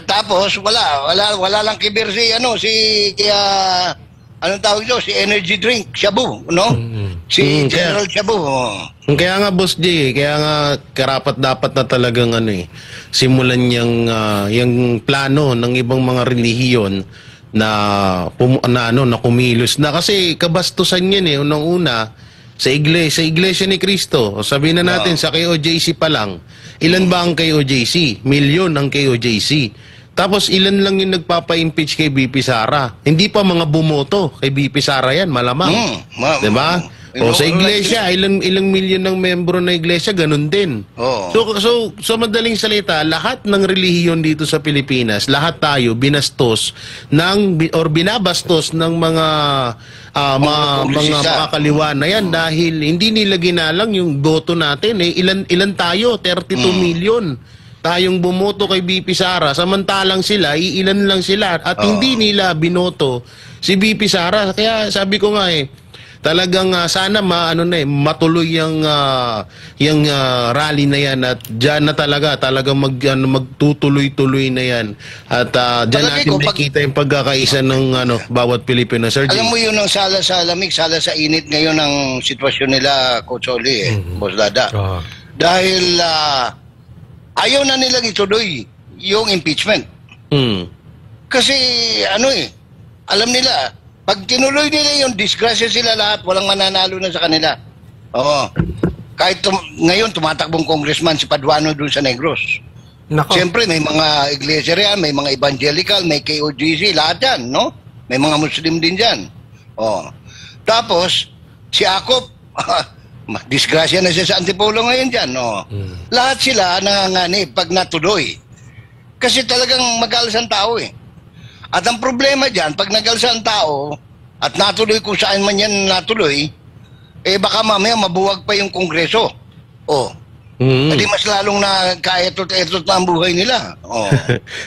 Tapos wala lang kiber anong tawag ito? Si energy drink, Shabu, no? Si General Shabu. Kaya nga Boss J, kaya nga karapat dapat na talagang simulan yung plano ng ibang mga relihiyon na kumilos na kasi kabastusan yan unang-una sa iglesia ni Cristo. Sabihin na natin sa KOJC pa lang, ilan ba ang KOJC? Milyon ang KOJC. Tapos ilan lang yung nagpapa-impeach kay BP Sara. Hindi pa mga bumoto kay BP Sara yan, malamang. Diba? Sa iglesia, ilang milyon ng membro na iglesia, ganun din. So madaling salita, lahat ng relihiyon dito sa Pilipinas, lahat tayo binastos binabastos ng mga makakaliwa na yan dahil hindi nila ginalang yung boto natin. Ilan tayo? 32 million. Tayong bumoto kay BP Sara, samantalang sila, ilan lang sila at hindi nila binoto si BP Sara. Kaya sabi ko nga talagang sana matuloy yung rally na yan at diyan na talagang magtutuloy-tuloy na yan at diyan natin makikita yung pagkakaisa ng bawat Pilipino. Sir G. Alam mo yun ang sala sa lamig, sala sa init ngayon ang sitwasyon nila, Coach Oli, Boss Dada. Dahil ayaw na nilang ituloy yung impeachment. Kasi alam nila, pag tinuloy nila yung disgrasya sila lahat, walang mananalo na sa kanila. Kahit ngayon tumatakbong congressman si Paduano dun sa Negros. Siyempre may mga iglesia riyan, may mga evangelical, may KOGC, lahat yan, no? May mga Muslim din dyan. Tapos, si Akop, disgrasya na siya sa Antipolo ngayon dyan, no? Lahat sila nanganganib pag natuloy. Kasi talagang magalis ang tao eh. At ang problema dyan, pag nagalis ang tao at natuloy kung saan man yan natuloy, baka mamaya mabuwag pa yung Kongreso. Hindi mas lalong na kaetot-etot na ang buhay nila.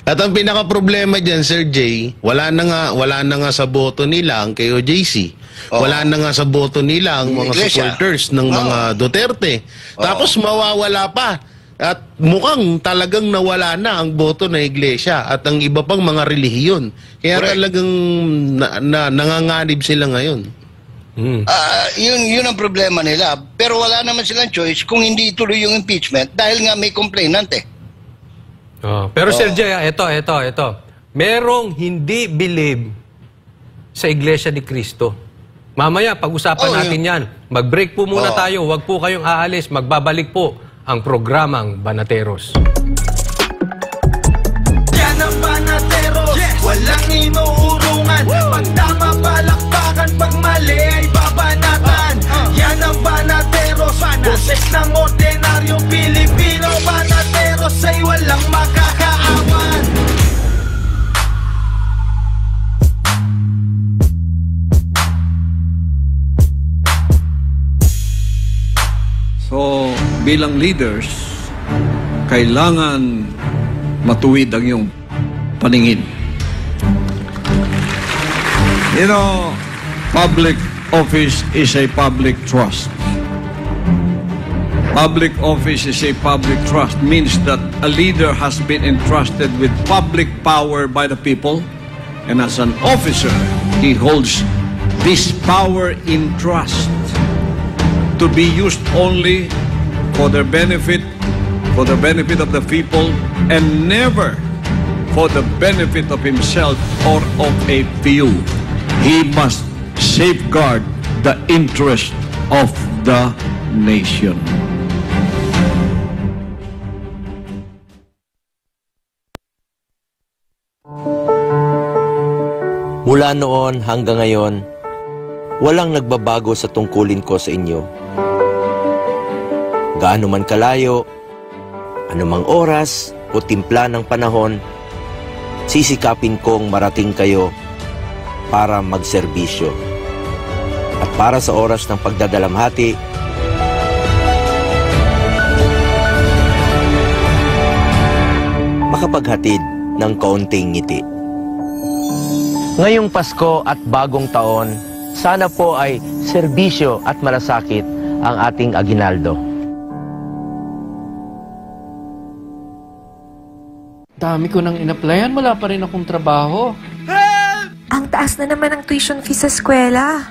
At ang pinaka-problema dyan, Sir Jay, wala na nga sa boto nila ang KOJC. Wala na nga sa boto nila ang mga supporters ng mga Duterte. Tapos mawawala pa. At mukhang talagang nawala na ang boto ng iglesia at ang iba pang mga relihiyon. Kaya talagang nanganganib sila ngayon. Yun ang problema nila. Pero wala naman silang choice kung hindi ituloy yung impeachment dahil nga may complainant eh. Pero Sir Jay, ito. Merong hindi believe sa Iglesia ni Cristo. Mamaya, pag-usapan natin yan. Mag-break po muna tayo. Huwag po kayong aalis. Magbabalik po ang programang Banateros. Yan ang Banateros, walang inuurungan. Pag tama palakpakan, pag mali ay babanatan. Yan ang Banateros, boses ng ordinaryong Pilipino. Banateros ay walang makakaawan. So, bilang leaders, kailangan matuwid ang iyong paningin. You know, public office is a public trust. Public office is a public trust means that a leader has been entrusted with public power by the people, and as an officer, he holds this power in trust to be used only for the benefit of the people and never for the benefit of himself or of a few. He must safeguard the interest of the nation. Mula noon hanggang ngayon, walang nagbabago sa tungkulin ko sa inyo. Gaano man kalayo, anumang oras o timpla ng panahon, sisikapin kong marating kayo para magserbisyo. At para sa oras ng pagdadalamhati, makapaghatid ng kaunting ngiti. Ngayong Pasko at bagong taon, sana po ay serbisyo at malasakit ang ating aginaldo. Dami ko nang in-applyan, wala pa rin akong trabaho. Ang taas na naman ang tuition fee sa eskwela.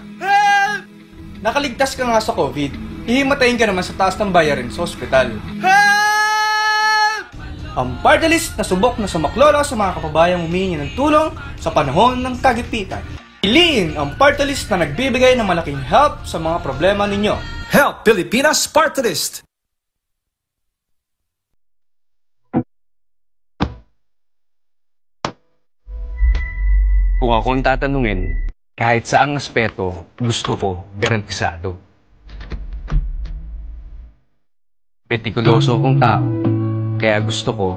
Nakaligtas ka nga sa COVID, hihimatayin ka naman sa taas ng bayarin sa ospital. Ang party list na subok na sumaklolo sa mga kapabayang humihingi ng tulong sa panahon ng kagipitan. Piliin ang party list na nagbibigay ng malaking help sa mga problema ninyo. Help Pilipinas Party List! Kung akong tatanungin, kahit saang aspeto, gusto ko garantisado. Petikuloso akong tao, kaya gusto ko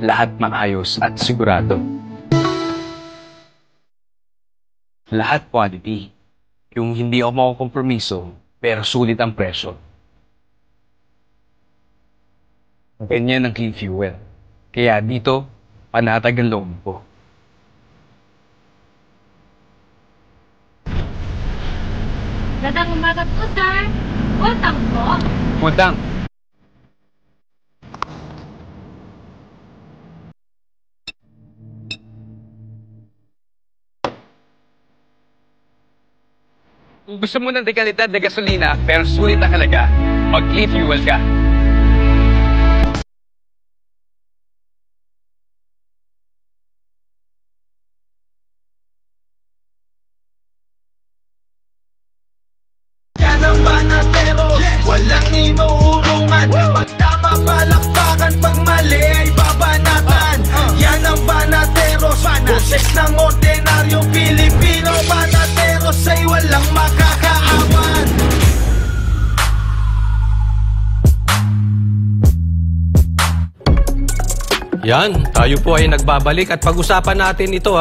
lahat maayos at sigurado. Lahat quality, yung hindi ako makukompromiso, pero sulit ang presyo. Ganyan ang clean fuel, kaya dito, panatag ang loob ko. Magandang umaga po, sir. Utang po. Utang. Kung gusto mo ng dekalidad na gasolina, pero sulit ang halaga, mag-clean fuel ka. Walang inuurungan. Pag tama palakpakan, pag mali ay babanatan. Yan ang Banateros, boses ng ordinaryong Pilipino. Banateros ay walang makakaawan. Yan, tayo po ay nagbabalik at pag-usapan natin ito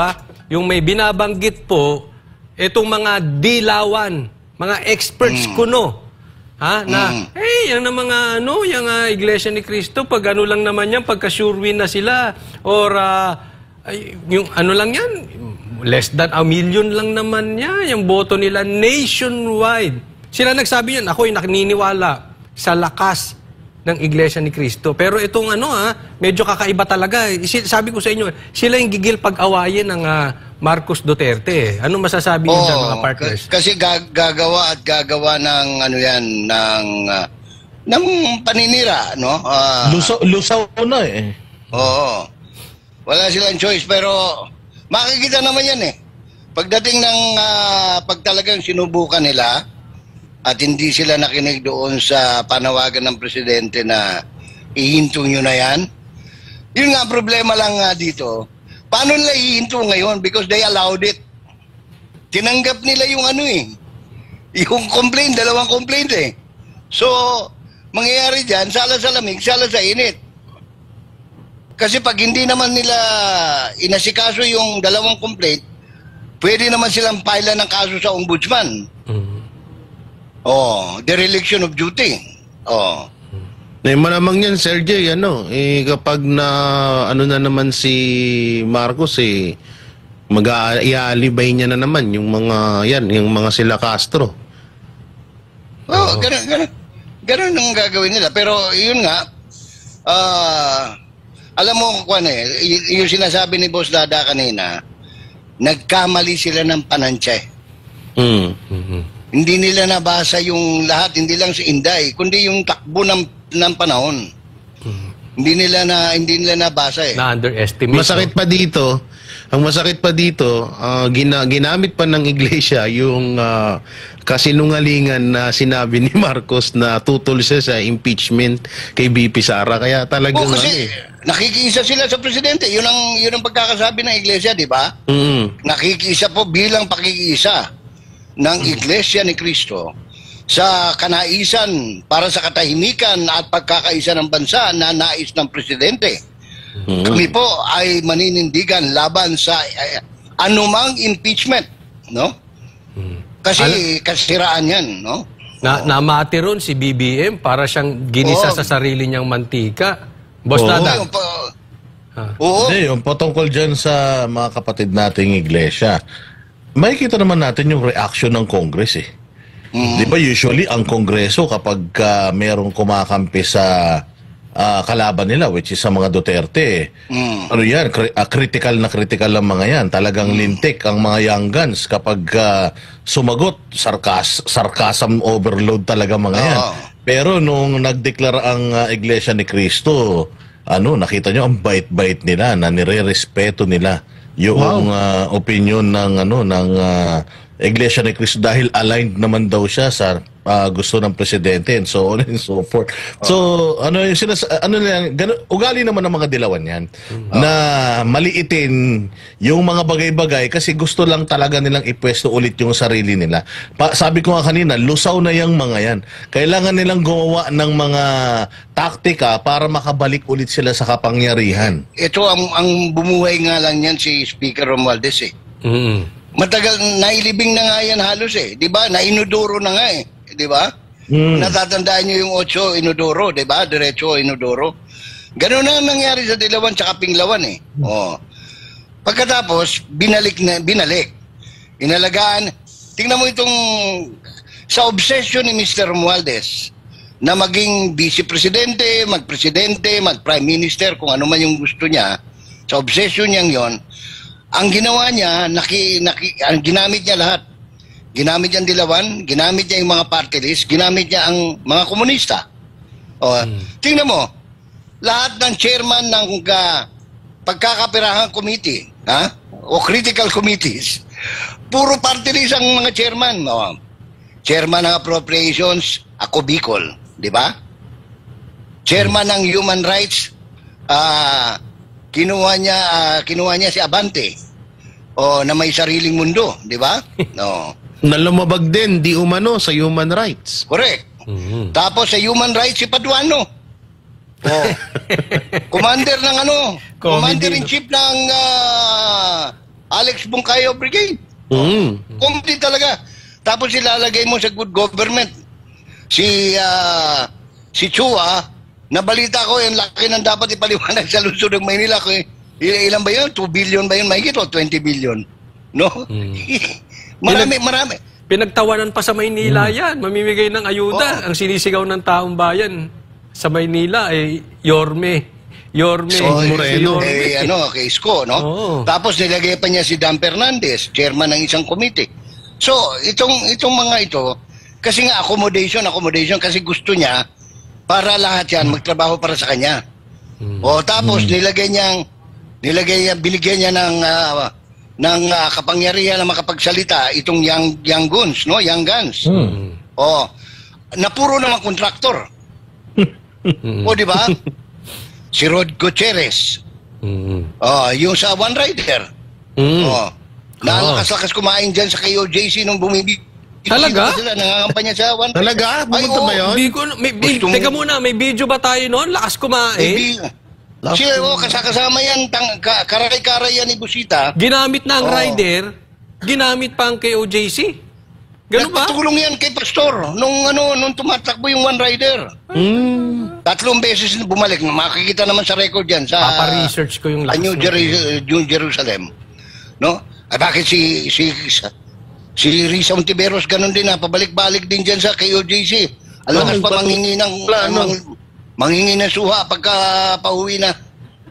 yung may binabanggit po itong mga dilawan, mga experts kuno. Yan ang mga yung Iglesia ni Cristo, pag ano lang naman yan, pagka sure win na sila, or yung ano lang yan, less than 1 million lang naman yan, yung boto nila nationwide. Sila nagsabi yan, ako'y naniniwala sa lakas ng Iglesia ni Cristo. Pero itong medyo kakaiba talaga. Sabi ko sa inyo, sila yung gigil pag-awayin ng Marcos Duterte. Ano masasabi niyo sa mga partners? Kasi gagawa ng ng paninira, no? Lusaw na eh. Oo. Wala silang choice, pero makikita naman yan eh. Pagdating ng pag talagang sinubukan nila at hindi sila nakinig doon sa panawagan ng presidente na ihinto nyo na yan, yun nga problema lang dito. Paano nila ihinto ngayon? Because they allowed it. Tinanggap nila yung yung complaint, 2 complaint eh. So, mangyayari dyan, sala sa lamig, sala sa init. Kasi pag hindi naman nila inasikaso yung 2 complaint, pwede naman silang file ng kaso sa ombudsman. Dereliction of duty. Malamang yan, Sergey, kapag na na naman si Marcos, mag-iaalibay niya na naman yung mga sila Castro. Ganun ang gagawin nila. Pero yun nga, alam mo yung sinasabi ni Boss Dada kanina, nagkamali sila ng panansya. Hindi nila nabasa yung lahat, hindi lang si Inday, kundi yung takbo ng panahon. Hindi nila nabasa eh. Na-underestimate. Ang masakit pa dito, ginamit pa ng Iglesia yung kasinungalingan na sinabi ni Marcos na tutol siya sa impeachment kay BP Sara. Kaya talagang kasi nakikiisa sila sa presidente. Yun ang pagkakasabi ng Iglesia, di ba? Nakikiisa po bilang pakikiisa ng Iglesia ni Cristo sa kanaisan para sa katahimikan at pagkakaisa ng bansa na nais ng presidente. Kami po ay maninindigan laban sa anumang impeachment, no? Kasi kasiraan yan, no? Namati ron si BBM para siyang ginisa sa sarili niyang mantika. Boss Dada. Hindi, yung patungkol dyan sa mga kapatid nating Iglesia, makikita naman natin yung reaction ng Congress eh. Di ba usually ang Kongreso kapag merong kumakampi sa kalaban nila, which is sa mga Duterte, ano yan, critical ang mga yan. Talagang lintik ang mga young guns kapag sumagot, sarcasm overload talaga mga yan. Pero nung nagdeklara ang Iglesia ni Cristo, nakita nyo ang bait-bait nila, na nire-respeto nila yung opinion ng Iglesia ni Cristo dahil aligned naman daw siya sa gusto ng presidente and so on and so forth. So, ugali naman ng mga dilawan yan na maliitin yung mga bagay-bagay kasi gusto lang talaga nilang ipwesto ulit yung sarili nila. Sabi ko nga kanina, lusaw na yung mga yan. Kailangan nilang gumawa ng mga taktika para makabalik ulit sila sa kapangyarihan. Ito ang bumuhay nga lang yan si Speaker Romualdez eh. Matagal, nailibing na nga yan halos eh. Di ba? Nainuduro na nga eh. Di ba? Natatandaan nyo yung 8 inuduro, di ba? Diretso inuduro. Ganun na nangyari sa Dilawan tsaka Pinglawan eh. Pagkatapos, binalik. Inalagaan. Tingnan mo itong sa obsession ni Mr. Romualdez na maging vice-presidente, mag-presidente, mag-prime minister, kung ano man yung gusto niya, sa obsession niyang yon, ang ginawa niya, ginamit niya lahat. Ginamit niya ang Dilawan, ginamit niya yung mga party list, ginamit niya ang mga komunista. Tingnan mo, lahat ng chairman ng pagkakapirahang committee, o critical committees, puro party list ang mga chairman. Chairman ng appropriations, ako Bicol, di ba? Chairman ng human rights, kinuha niya si Abante na may sariling mundo, di ba? Na lumabag din di umano sa human rights. Correct. Tapos sa human rights si Paduano. Commander ng Commander-in-Chief ng Alex Bungkayo Brigade. Comedy talaga. Tapos ilalagay mo sa good government. Si Chua, nabalita ko yung laki ng dapat ipaliwanag sa lungsod ng Maynila. Ilan ba yun? 2 billion ba yun? Mahigit o 20 billion? No? Marami. Pinagtawanan pa sa Maynila yan. Mamimigay ng ayuda. Ang sinisigaw ng taong bayan sa Maynila ay Yorme Moreno. Kay Isko, no? Tapos nilagay pa niya si Dan Fernandez, chairman ng isang committee. So, itong mga ito, kasi nga accommodation, kasi gusto niya para lahat yan magtrabaho para sa kanya. Tapos binigyan niya ng kapangyarihan na makapagsalita itong young guns, no? Young guns. Na puro naman kontraktor. Di ba? Si Rod Gutierrez. Yung sa One Rider. Nakalakas kumain dyan sa KOJC nung bumibig. Talaga? Nangangampanya sa One Rider. Talaga? Pumunta ba yun? Teka muna, may video ba tayo noon? Lakas kumain? Kasama yan, karay-karay yan ni Busita. Ginamit na ang rider, ginamit pa ang KOJC. Ganun ba? Nagpatulong yan kay Pastor nung tumatakbo yung One Rider. 3 beses bumalik. Makikita naman sa record yan. Papa-research ko yung lakas. New Jerusalem. No? Bakit si Risa Ontiveros ganun din pabalik-balik din dyan sa KOJC. Alakas pa manghingi ng suha pagka pauwi na.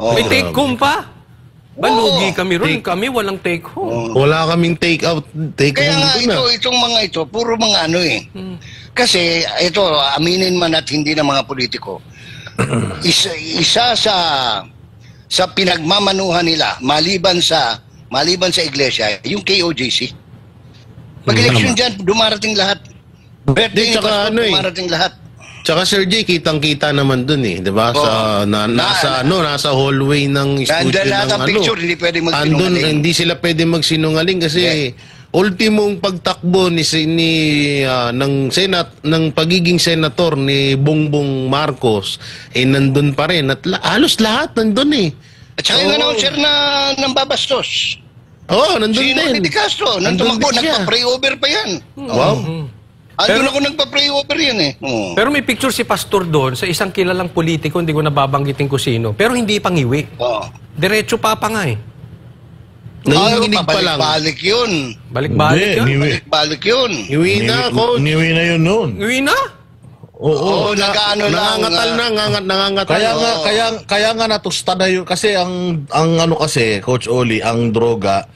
May take home pa? Balugi kami ron. Kami walang take home. Wala kaming take out. Kaya nga itong mga ito, puro mga Kasi ito, aminin man at hindi na mga politiko. Isa sa pinagmamanuhan nila, maliban sa iglesia, yung KOJC. Pag-eleksyon dyan, dumarating lahat. Birthday ni Pastor, dumarating lahat. Tsaka Sir J, kitang-kita naman dun di ba? Nasa hallway ng studio ng picture, hindi pwede magsinungaling. Hindi sila pwede magsinungaling kasi ultimong pagtakbo ng pagiging senator ni Bongbong Marcos nandun pa rin at halos lahat nandun At saka yung announcer ng babastos. Nandun din. Si Nonnie Castro, nang tumakbo, nagpa-pray over pa yan. Wow. Andun ako nagpa-pray over yan Pero may picture si Pastor doon sa isang kilalang politiko, hindi ko nababanggitin ko sino. Pero hindi pangiwi. Diretso papa nga Nanginginig pa lang. Balik yun. Balik yun? Iwi na, coach. Niwi na yun noon. Iwi na? Oo. Nangangatal. Kaya nga natusta na yun. Kasi ang Coach Oli, ang droga,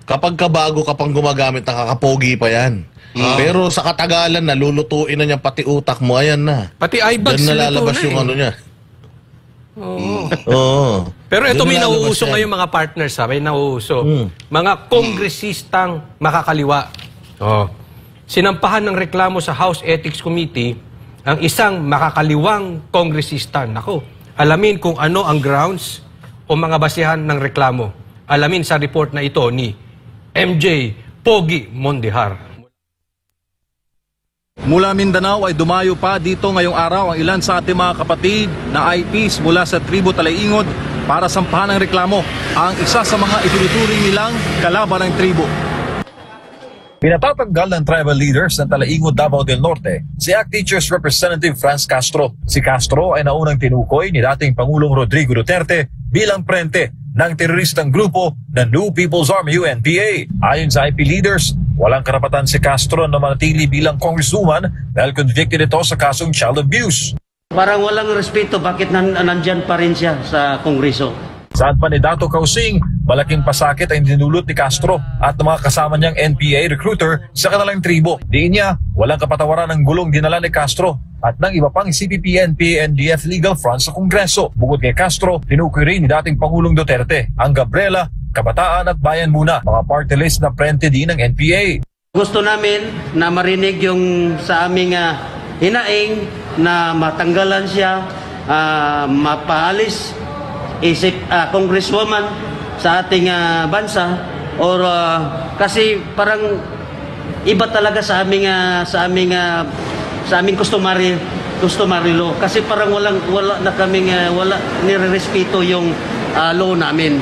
kapag kabago ka pang gumagamit, nakakapogi pa yan. Pero sa katagalan, nalulutuin na niya pati utak mo, ayan na. Pati eyebags na nalalabas yung niya. Pero ito may nauuso ngayon mga partners may nauuso. Mga kongresistang makakaliwa. Sinampahan ng reklamo sa House Ethics Committee ang isang makakaliwang kongresista. Alamin kung ano ang grounds o mga basihan ng reklamo. Alamin sa report na ito ni MJ Pogi Mondihar. Mula Mindanao ay dumayo pa dito ngayong araw ang ilan sa ating mga kapatid na IPs mula sa tribo Talaingod para sampahan ng reklamo ang isa sa mga itinuturing nilang kalaban ng tribo. Pinatatanggal ng tribal leaders ng Talaingod, Davao del Norte si ACT Teachers Representative Franz Castro. Si Castro ay naunang tinukoy ni dating Pangulong Rodrigo Duterte bilang prente ng teroristang grupo na New People's Army UNPA. Ayon sa IP leaders, walang karapatan si Castro na manatili bilang congresswoman dahil convicted ito sa kasong child abuse. Parang walang respeto, bakit nandyan pa rin siya sa kongreso? Saan pa ni Dato Kausing, malaking pasakit ang dinulot ni Castro at ng mga kasama niyang NPA recruiter sa kanilang tribo. Diin niya, walang kapatawaran ng gulong dinala ni Castro at ng iba pang CPP, NPA, NDF legal front sa Kongreso. Bukod kay Castro, tinukoy rin ni dating Pangulong Duterte ang Gabriela, Kabataan at Bayan Muna, mga party list na prente din ng NPA. Gusto namin na marinig yung sa aming hinaing na matanggalan siya, mapaalis isip congresswoman sa ating bansa or kasi parang iba talaga sa aming customary law kasi parang wala na kaming wala nirerespeto yung law namin.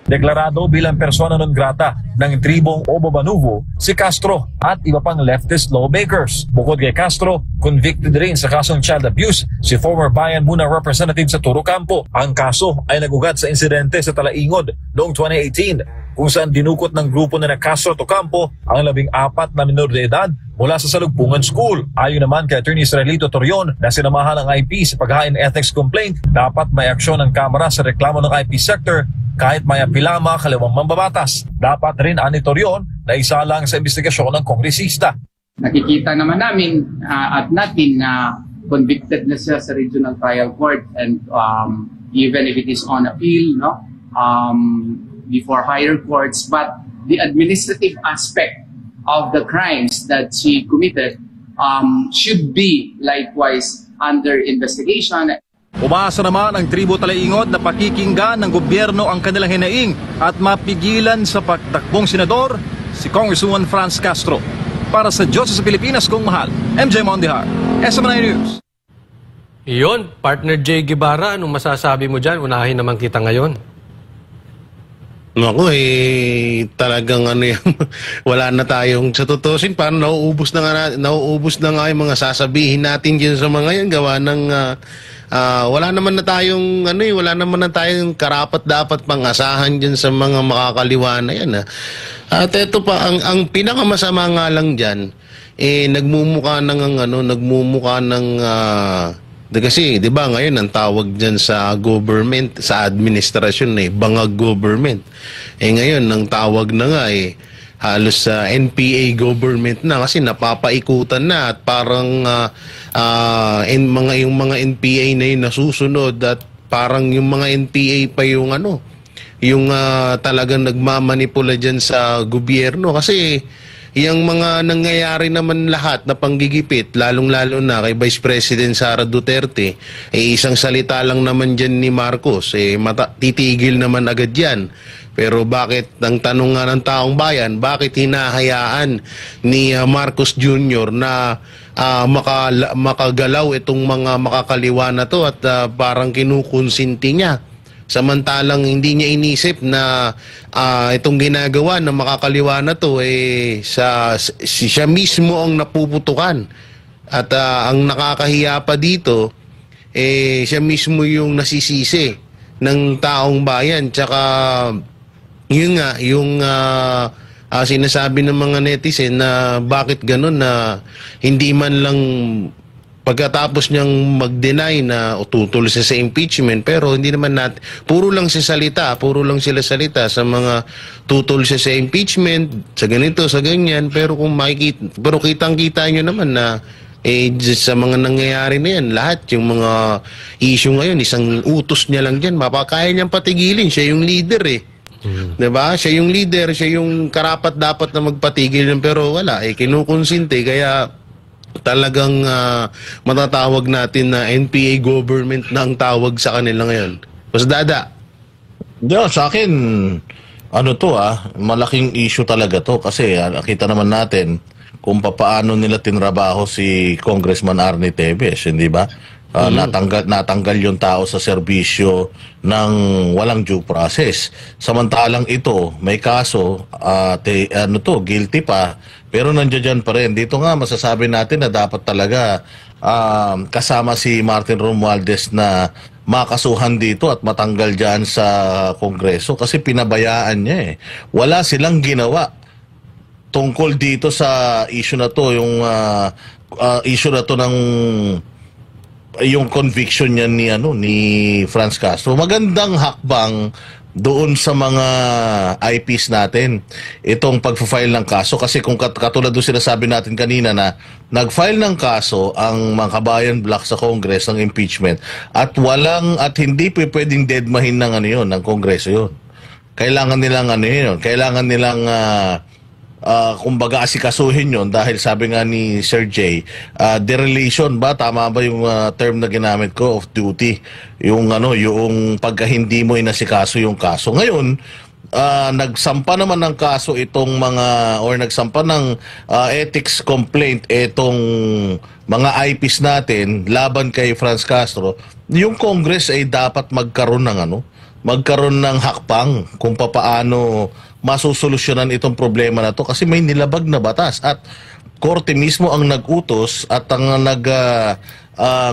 Deklarado bilang persona non grata ng tribong Obabanuvo si Castro at iba pang leftist lawmakers. Bukod kay Castro, convicted rin sa kasong child abuse si former Bayan Muna representative sa Turo Campo. Ang kaso ay nagugat sa insidente sa Talaingod noong 2018 kung saan dinukot ng grupo na Castro Tocampo ang 14 na minor de edad mula sa Salugpungan School. Ayon naman kay Attorney Israelito Torion na sinamahan ng IP sa paghain ethics complaint, dapat may aksyon ng Kamara sa reklamo ng IP sector kahit may apila mga kaliwang mambabatas. Dapat rin ani Torion na isa lang sa investigasyon ng kongresista. Nakikita naman namin at natin na convicted na siya sa regional trial court and even if it is on appeal, no, before higher courts, but the administrative aspect of the crimes that she committed should be likewise under investigation. Umaasa naman ang tribo Talaingod na pakikinggan ng gobyerno ang kanilang hinaing at mapigilan sa pagtakbong senador si Congresswoman Franz Castro. Para sa Diyos sa Pilipinas kong mahal, MJ Mondihar, SM9 News. Iyon, partner Jay Guevara, anong masasabi mo dyan? Unahin naman kita ngayon. Naku, talagang wala na tayong sa tutusin. Paano nauubos na nga yung mga sasabihin natin dyan sa mga yan, gawa ng wala naman na tayong karapat dapat pang asahan dyan sa mga makakaliwa na yan. At ito pa, ang pinakamasama nga lang dyan, nagmumukha ng kasi, di ba, ngayon ang tawag dyan sa government, sa administrasyon bangag government. Ngayon, ang tawag na nga halos sa NPA government na kasi napapaikutan na at parang yung mga NPA na yun nasusunod at parang yung mga NPA pa yung talagang nagmamanipula dyan sa gobyerno kasi yung mga nangyayari naman lahat na panggigipit, lalong-lalo na kay Vice President Sara Duterte, isang salita lang naman dyan ni Marcos, titigil naman agad yan. Pero bakit, ang tanong nga ng taong bayan, bakit hinahayaan ni Marcos Jr. na makagalaw itong mga makakaliwa na to at parang kinukonsinti niya? Samantalang hindi niya inisip na itong ginagawa ng makakaliwa na to siya mismo ang napuputukan. At ang nakakahiya pa dito siya mismo yung nasisisi ng taong bayan. Tsaka yun nga yung sinasabi ng mga netizen na bakit ganun na hindi man lang pagkatapos niyang mag-deny na tutol siya sa impeachment, pero hindi naman puro lang sila salita sa mga tutol siya sa impeachment, sa ganito, sa ganyan, pero kung pero kitang-kita niyo naman na sa mga nangyayari na yan, lahat yung mga issue ngayon, isang utos niya lang dyan, mapakaya niyang patigilin, siya yung leader Diba? Siya yung leader, siya yung karapat dapat na magpatigil, pero wala, kinukonsinte, kaya talagang matatawag natin na NPA government na ang tawag sa kanila ngayon. Mas Dada? Sa akin, malaking issue talaga to kasi nakita naman natin kung paano nila tinrabaho si Congressman Arnie Tevez, hindi ba? Natanggal yung tao sa serbisyo ng walang due process. Samantalang ito, may kaso, guilty pa, pero nandiyan pa rin. Dito nga masasabi natin na dapat talaga kasama si Martin Romualdez na makasuhan dito at matanggal dyan sa Kongreso kasi pinabayaan niya Wala silang ginawa tungkol dito sa issue na to, yung issue na to ng yung conviction niya ni Franz Castro. Magandang hakbang doon sa mga IPs natin itong pag-file ng kaso kasi kung katulad doon sinasabi natin kanina na nag-file ng kaso ang mga kabayan black sa Congress ng impeachment at hindi pwedeng deadmahin ng Kongreso yun. Kailangan nilang kumbaga asikasuhin yun dahil sabi nga ni Sir Jay, dereliction ba? Tama ba yung term na ginamit ko of duty? Yung pagka hindi mo inasikaso yung kaso. Ngayon, nagsampa naman ng kaso itong nagsampa ng ethics complaint itong mga IPs natin laban kay Franz Castro. Yung Congress ay dapat magkaroon ng magkaroon ng hakbang kung papaano masusolusyonan itong problema na to kasi may nilabag na batas at korte mismo ang nag-utos at ang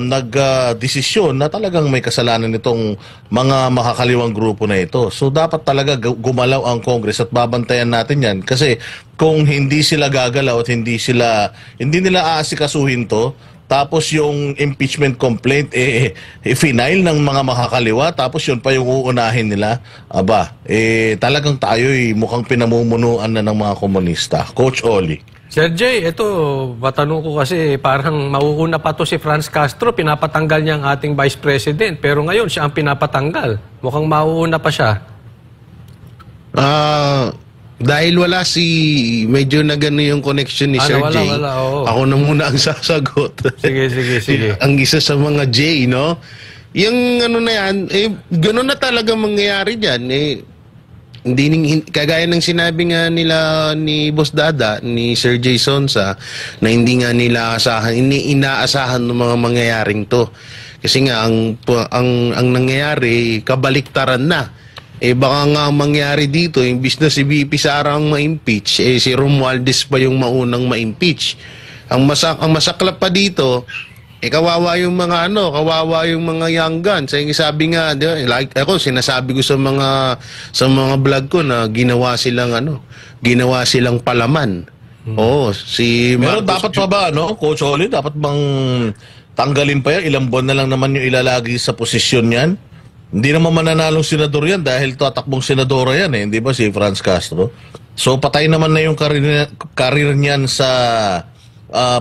nagdesisyon na talagang may kasalanan nitong mga makakaliwang grupo na ito. So dapat talaga gumalaw ang Congress at babantayan natin yan kasi kung hindi sila gagalaw at hindi nila aasikasuhin to, tapos yung impeachment complaint final ng mga makakaliwa, tapos yun pa yung uunahin nila, talagang tayo'y mukhang pinamumunuan na ng mga komunista. Coach Oli. Sir Jay, ito, matanong ko kasi parang mauuna pa to si Franz Castro, pinapatanggal niya ang ating Vice President, pero ngayon siya ang pinapatanggal. Mukhang mauuna pa siya. Dahil wala medyo na gano'n yung connection ni Sir Jay. Ako na muna ang sasagot. Sige. Ang isa sa mga J, no? Yung ano na yan, gano'n na talaga mangyayari dyan. Kagaya ng sinabi nga nila ni Boss Dada, ni Sir Jay Sonsa, na hindi nga nila inaasahan ng mga mangyayaring to. Kasi nga, ang nangyayari, kabaliktaran na. Baka nga mangyari dito, imbis na si VP Sara ang ma-impeach, si Romualdez pa yung maunang ma-impeach. Ang masaklap pa dito, kawawa yung mga kawawa yung mga young guns. Sabi nga, like ako, sinasabi ko sa mga vlog ko na ginawa silang palaman. Pero dapat pa ba, Coach Oli, dapat bang tanggalin pa yan? Ilang buwan na lang naman yung ilalagi sa posisyon yan? Hindi naman mananalong senador yan dahil tatakbong senadora yan hindi ba si Franz Castro? So patay naman na yung karir niyan sa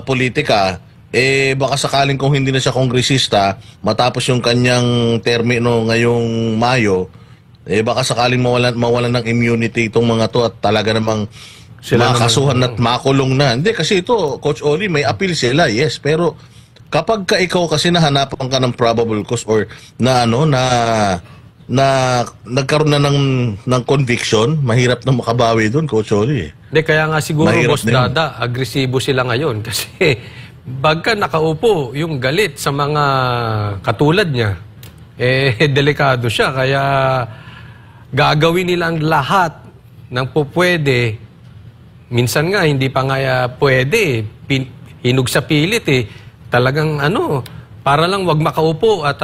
politika. Baka sakaling kung hindi na siya kongresista, matapos yung kanyang termino ngayong Mayo, baka sakaling mawalan ng immunity itong mga to at talaga namang makasuhan at makulong na. Hindi, kasi ito, Coach Oli, may appeal sila, yes, pero kapag ikaw kasi nahanapan ka ng probable cause or nagkaroon na ng conviction, mahirap na makabawi doon, Coach Oli. Hindi, kaya nga siguro, Boss Dada, agresibo sila ngayon kasi bagka nakaupo yung galit sa mga katulad niya, delikado siya. Kaya gagawin nila ang lahat ng pupwede. Minsan nga, hindi pa nga pwede. Hinug sa pilit Talagang para lang wag makaupo at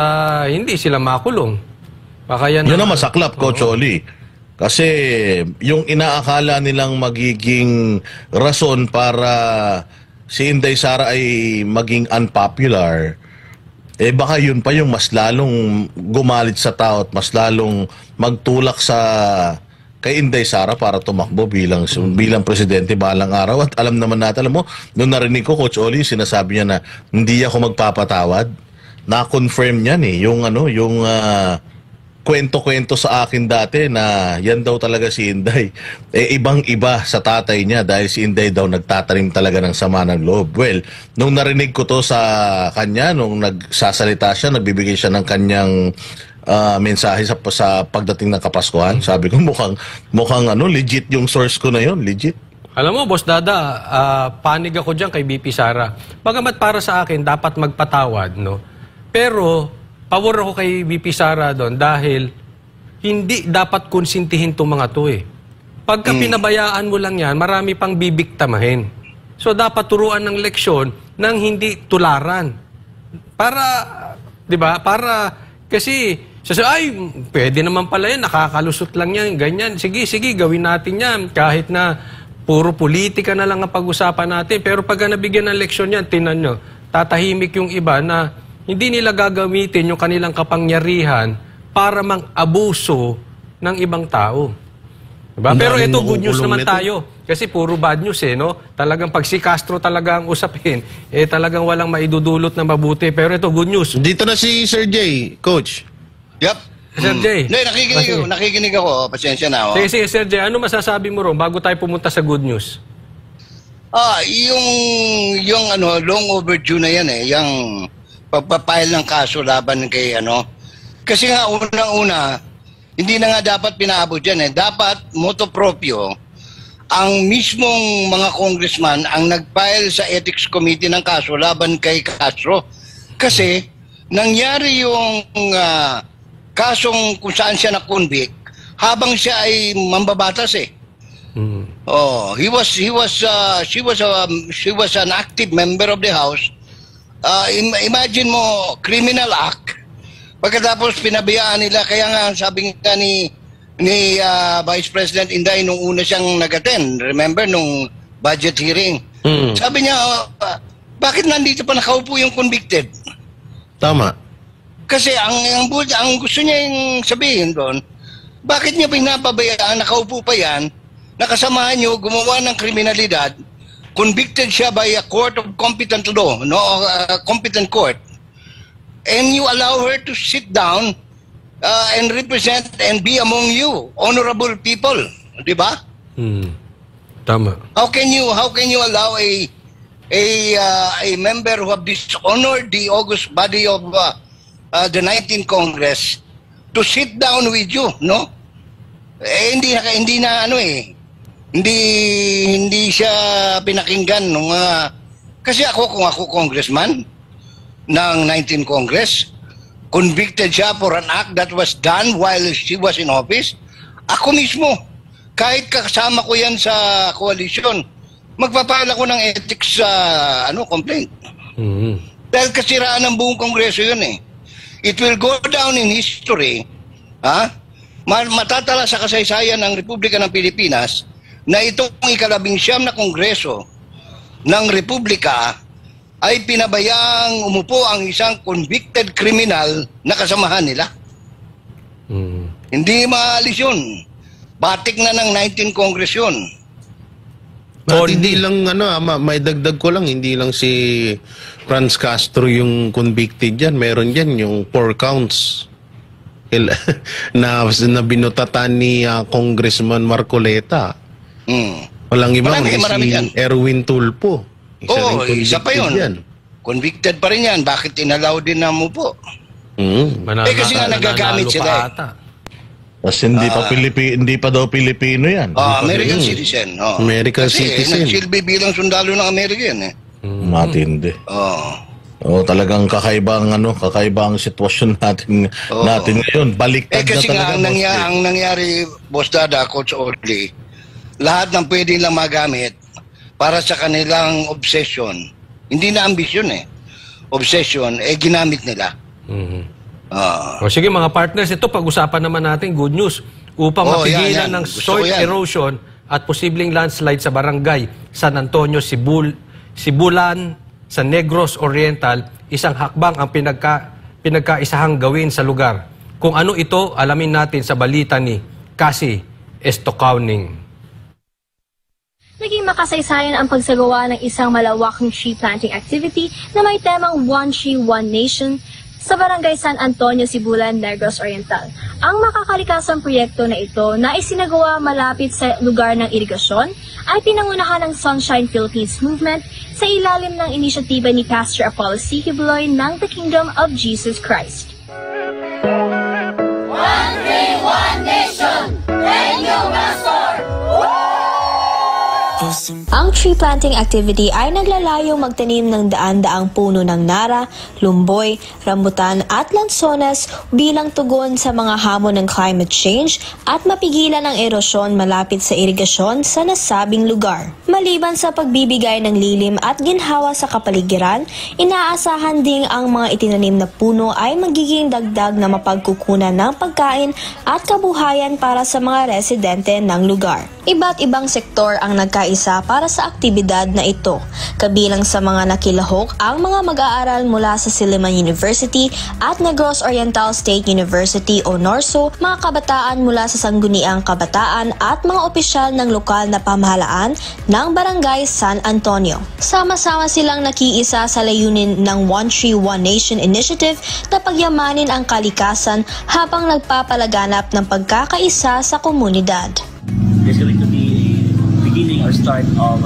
hindi sila makulong. Yun ang masaklap, Coach Oli. Kasi yung inaakala nilang magiging rason para si Inday Sara ay maging unpopular, baka yun pa yung mas lalong gumalit sa tao at mas lalong magtulak kay Inday Sara para tumakbo bilang presidente balang araw. At alam mo, nung narinig ko, Coach Oli, sinasabi niya na hindi ako magpapatawad. Na-confirm niyan yung kwento-kwento sa akin dati na yan daw talaga si Inday. Ibang-iba sa tatay niya dahil si Inday daw nagtatanim talaga ng sama ng loob. Well, nung narinig ko to sa kanya, nung nagsasalita siya, nagbibigay siya ng kanyang mensahe sa pagdating ng Kapaskuhan, sabi ko mukhang legit yung source ko na yun, legit. Alam mo, Boss Dada, panig ako dyan kay BP Sara. Bagamat para sa akin, dapat magpatawad, Pero, pabor ako kay BP Sara doon dahil hindi dapat konsintihin itong mga to Pagka pinabayaan mo lang yan, marami pang bibiktamahin. So, dapat turuan ng leksyon ng hindi tularan. Para, di ba, kasi, pwede naman pala yan, nakakalusot lang yan, ganyan. Sige, gawin natin yan. Kahit na puro politika na lang ang pag-usapan natin. Pero pag nabigyan ng leksyon yan, tinan nyo, tatahimik yung iba na hindi nila gagamitin yung kanilang kapangyarihan para mang-abuso ng ibang tao. Diba? Pero ito, good news naman tayo. Kasi puro bad news Talagang pag si Castro talaga ang usapin, talagang walang maidudulot na mabuti. Pero ito, good news. Dito na si Sir Jay, Coach. Yep. Sir Jay. Nakikinig ako. Pasensya na. Sige, Sir Jay. Ano masasabi mo ron bago tayo pumunta sa good news? Yung long overdue na yan yung pagpapile ng kaso laban kay Kasi nga unang-una, hindi na nga dapat pinaabot yan Dapat motu proprio ang mismong mga congressman ang nag-file sa Ethics Committee ng kaso laban kay Castro. Kasi nangyari yung kasong kung saan siya na-convict habang siya ay mambabatas eh. Oh, she was an active member of the House. Imagine mo, criminal act. Pagkatapos pinabayaan nila, kaya nga sabi nga ni Vice President Inday nung una siyang nag-attend, remember nung budget hearing, sabi niya, bakit nandito pa nakaupo yung convicted? Tama. Kasi ang gusto niya yung sabihin doon, bakit niya pinapabayaan, nakaupo pa yan, nakasamahan niyo, gumawa ng kriminalidad, convicted siya by a court of competent law, competent court, and you allow her to sit down and represent and be among you, honorable people, di ba? Tama. How can you allow a member who have dishonored the august body of the 19th Congress to sit down with you, no? Hindi siya pinakinggan ng mga, kasi kung ako congressman ng 19th Congress, convicted siya for an act that was done while she was in office, ako mismo, kahit kasama ko yan sa koalisyon, magpapala ko ng ethics complaint. Dahil kasiraan ng buong Kongreso yun eh. It will go down in history, matatala sa kasaysayan ng Republika ng Pilipinas na itong ika-19 na Kongreso ng Republika ay pinabayaang umupo ang isang convicted criminal na kasamahan nila. Hindi maalis yun. Batik na ng 19 Congress yun. Hindi lang, may dagdag ko lang, hindi lang si Franz Castro yung convicted dyan. Meron dyan yung 4 counts na binutatan ni Congressman Marcoleta. Walang iba, si Erwin Tulfo. Isa pa yun. Convicted pa rin yan. Bakit inalaw din na mo po? Kasi nga nagagamit sila eh. Kasi hindi pa daw Pilipino yan. American citizen. American citizen. Kasi nagsilbi bilang sundalo ng Amerika yan eh. Matindi. Talagang kakaibang sitwasyon natin ngayon. Baliktad na kasi talaga. Kasi ang nangyari, Boss Dada, Coach Orly, lahat ng pwede lang magamit para sa kanilang obsession. Hindi na ambisyon eh. Obsession, ginamit nila. Sige mga partners, ito pag-usapan naman natin, good news. Upang mapigilan ng soil erosion at posibleng landslide sa barangay San Antonio, Sibulan, sa Negros Oriental, isang hakbang ang pinagkaisahang gawin sa lugar. Kung ano ito, alamin natin sa balita ni Cassie Estocauning. Naging makasaysayan ang pagsagawa ng isang malawaking tree planting activity na may temang One Tree, One Nation sa Barangay San Antonio, Sibulan, Negros Oriental. Ang makakalikasang proyekto na ito na isinagawa malapit sa lugar ng irigasyon ay pinangunahan ng Sunshine Philippines Movement sa ilalim ng inisyatiba ni Pastor Apollo C. Hibloy ng The Kingdom of Jesus Christ. One Tree, One Nation, Renew Pastor! Ang tree planting activity ay naglalayong magtanim ng daan-daang puno ng nara, lumboy, rambutan at lansones bilang tugon sa mga hamon ng climate change at mapigilan ang erosyon malapit sa irigasyon sa nasabing lugar. Maliban sa pagbibigay ng lilim at ginhawa sa kapaligiran, inaasahan ding ang mga itinanim na puno ay magiging dagdag na mapagkukunan ng pagkain at kabuhayan para sa mga residente ng lugar. Iba't ibang sektor ang nagkaisa para sa aktibidad na ito. Kabilang sa mga nakilahok ang mga mag-aaral mula sa Silliman University at Negros Oriental State University o NORSO, mga kabataan mula sa Sangguniang Kabataan at mga opisyal ng lokal na pamahalaan ng Barangay San Antonio. Sama-sama silang nakiisa sa layunin ng One Tree, One Nation Initiative na pagyamanin ang kalikasan habang nagpapalaganap ng pagkakaisa sa komunidad. There's going to be a beginning or start of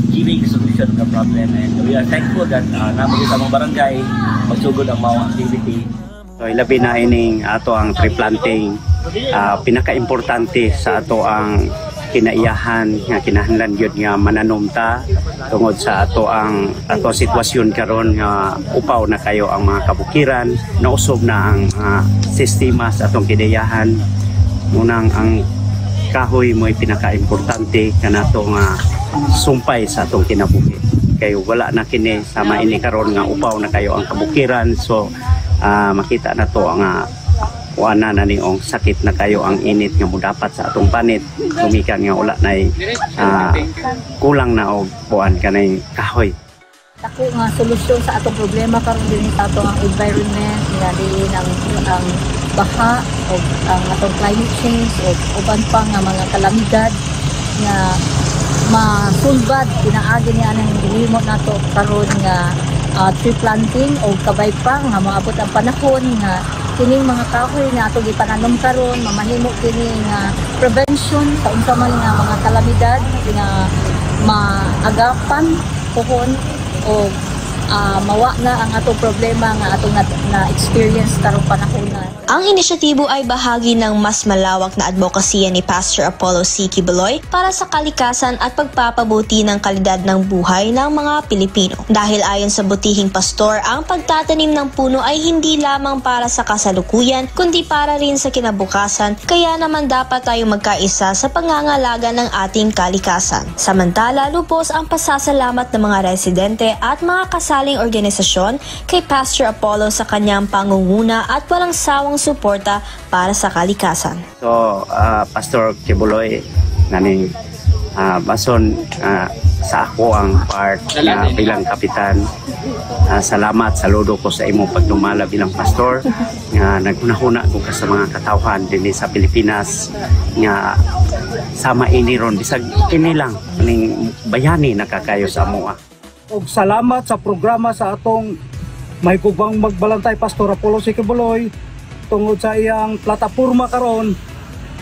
giving the solution of the problem, and we are thankful that namin sa mga barangay magsugod ang mga activity. So, ilabi na ining ato ang tree planting, pinaka-importante sa ato ang kinaiyahan nga kinahanglan gyud nga mananumta tungod sa ato sitwasyon karon nga upaw na kayo ang mga kabukiran, nausog na ang sistema sa atong kinaiyahan. Munang ang kahoy mo'y pinaka-importante kanato nga sumpay sa atong kinabuhi. Kayo wala na kini sama ini karon nga upaw na kayo ang kabukiran, so makita na to nga wala na niong sakit na kayo ang init nga mudapat sa atong panit, lumikan nga wala na kulang na og buwan kanay kahoy. Ako nga solusyon sa atong problema karon din sa atong environment nga diin ang baha o ang atong climate change o uban pa nga mga kalamidad nga masulbad pinaagi niya ang gilimot nato karon nga tree planting o kabay pa nga maabot ang panahon nga kining mga kahoy nga ato gipananom karon mamahimo kini nga prevention sa unsa man nga mga kalamidad nga maagapan pohon o mawa na ang atong problema nga atong na-experience karong panahon. Ang inisyatibo ay bahagi ng mas malawak na advokasya ni Pastor Apollo C. Quiboloy para sa kalikasan at pagpapabuti ng kalidad ng buhay ng mga Pilipino. Dahil ayon sa butihing pastor, ang pagtatanim ng puno ay hindi lamang para sa kasalukuyan, kundi para rin sa kinabukasan, kaya naman dapat tayong magkaisa sa pangangalaga ng ating kalikasan. Samantala, lubos ang pasasalamat ng mga residente at mga kasaling organisasyon kay Pastor Apollo sa kanyang pangunguna at walang sawang suporta para sa kalikasan. So, Pastor Quiboloy, naning bason sa ako ang part na bilang kapitan. Salamat, saludo ko sa imong pagdumala bilang pastor. Nagunahuna ko sa mga katawhan din sa Pilipinas nga sama ini ron bisag kini lang ning bayani nakakayo sa amoa. Og salamat sa programa sa atong may kubang magbalantay Pastor Apollo C. Quiboloy tungod sa iyang plataporma karon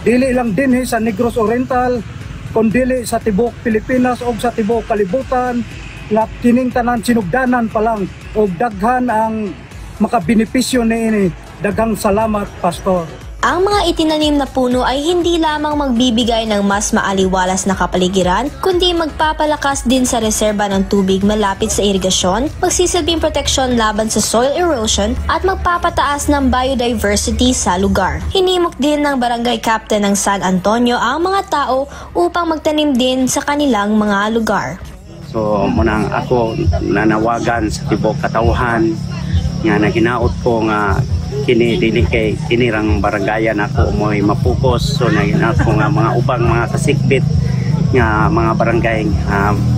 dili lang dinhi sa Negros Oriental kundi sa tibok Pilipinas o sa tibok kalibutan nga kining tanan sinugdanan pa lang og daghan ang makabenepisyo niini. Daghang salamat, Pastor. Ang mga itinanim na puno ay hindi lamang magbibigay ng mas maaliwalas na kapaligiran, kundi magpapalakas din sa reserba ng tubig malapit sa irigasyon, magsisilbing proteksyon laban sa soil erosion at magpapataas ng biodiversity sa lugar. Hinimok din ng barangay captain ng San Antonio ang mga tao upang magtanim din sa kanilang mga lugar. So munang ako nanawagan sa tibok katawhan nga naginaot ko nga kini dili kay kinirang barangayan ako mo'y mapukus, so naginaot ko nga mga ubang mga kasikbit nga mga barangay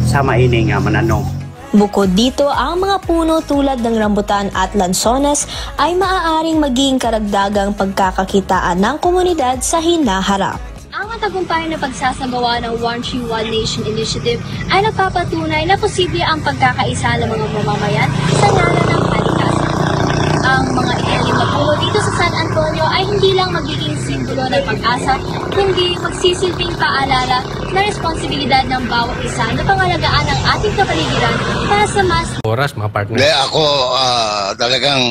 sama ini nga mananong. Bukod dito, ang mga puno tulad ng rambutan at lansones ay maaaring maging karagdagang pagkakakitaan ng komunidad sa hinaharap. Ang matagumpay na pagsasagawa ng One Tree One Nation Initiative ay nagpapatunay na posible ang pagkakaisa ng mga mamamayan sa ngalan ng kalikasan. Ang mga itinanim na puno dito sa San Antonio ay hindi lang magiging simbolo ng pag-asa, kundi magsisilbing paalala na responsibilidad ng bawat isa na pangalagaan ang ating kapaligiran para sa mas oras, mga partner. Ako talagang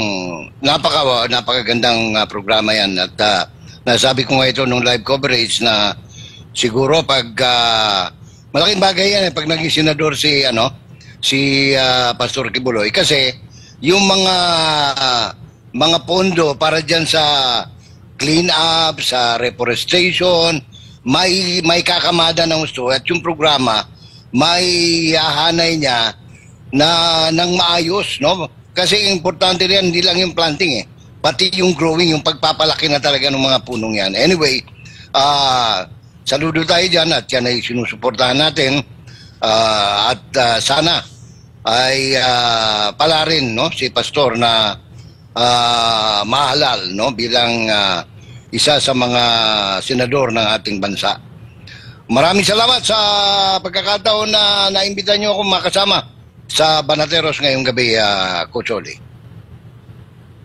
napakagandang programa yan at nasabi ko nga ito nung live coverage na siguro pag malaking bagay yan pag naging senador si Pastor Quiboloy kasi yung mga pondo para diyan sa clean up, sa reforestation, may kakamada ng gusto at yung programa may hahanay niya na nang maayos, no? Kasi importante rin hindi lang yung planting pati yung growing, yung pagpapalaki na talaga ng mga punong yan. Anyway, saludo tayo dyan at yan ay sinusuportahan natin at sana ay pala rin si Pastor na mahalal bilang isa sa mga senador ng ating bansa. Maraming salamat sa pagkakataon na naimbita niyo akong makasama sa Banateros ngayong gabi, Coach Oli.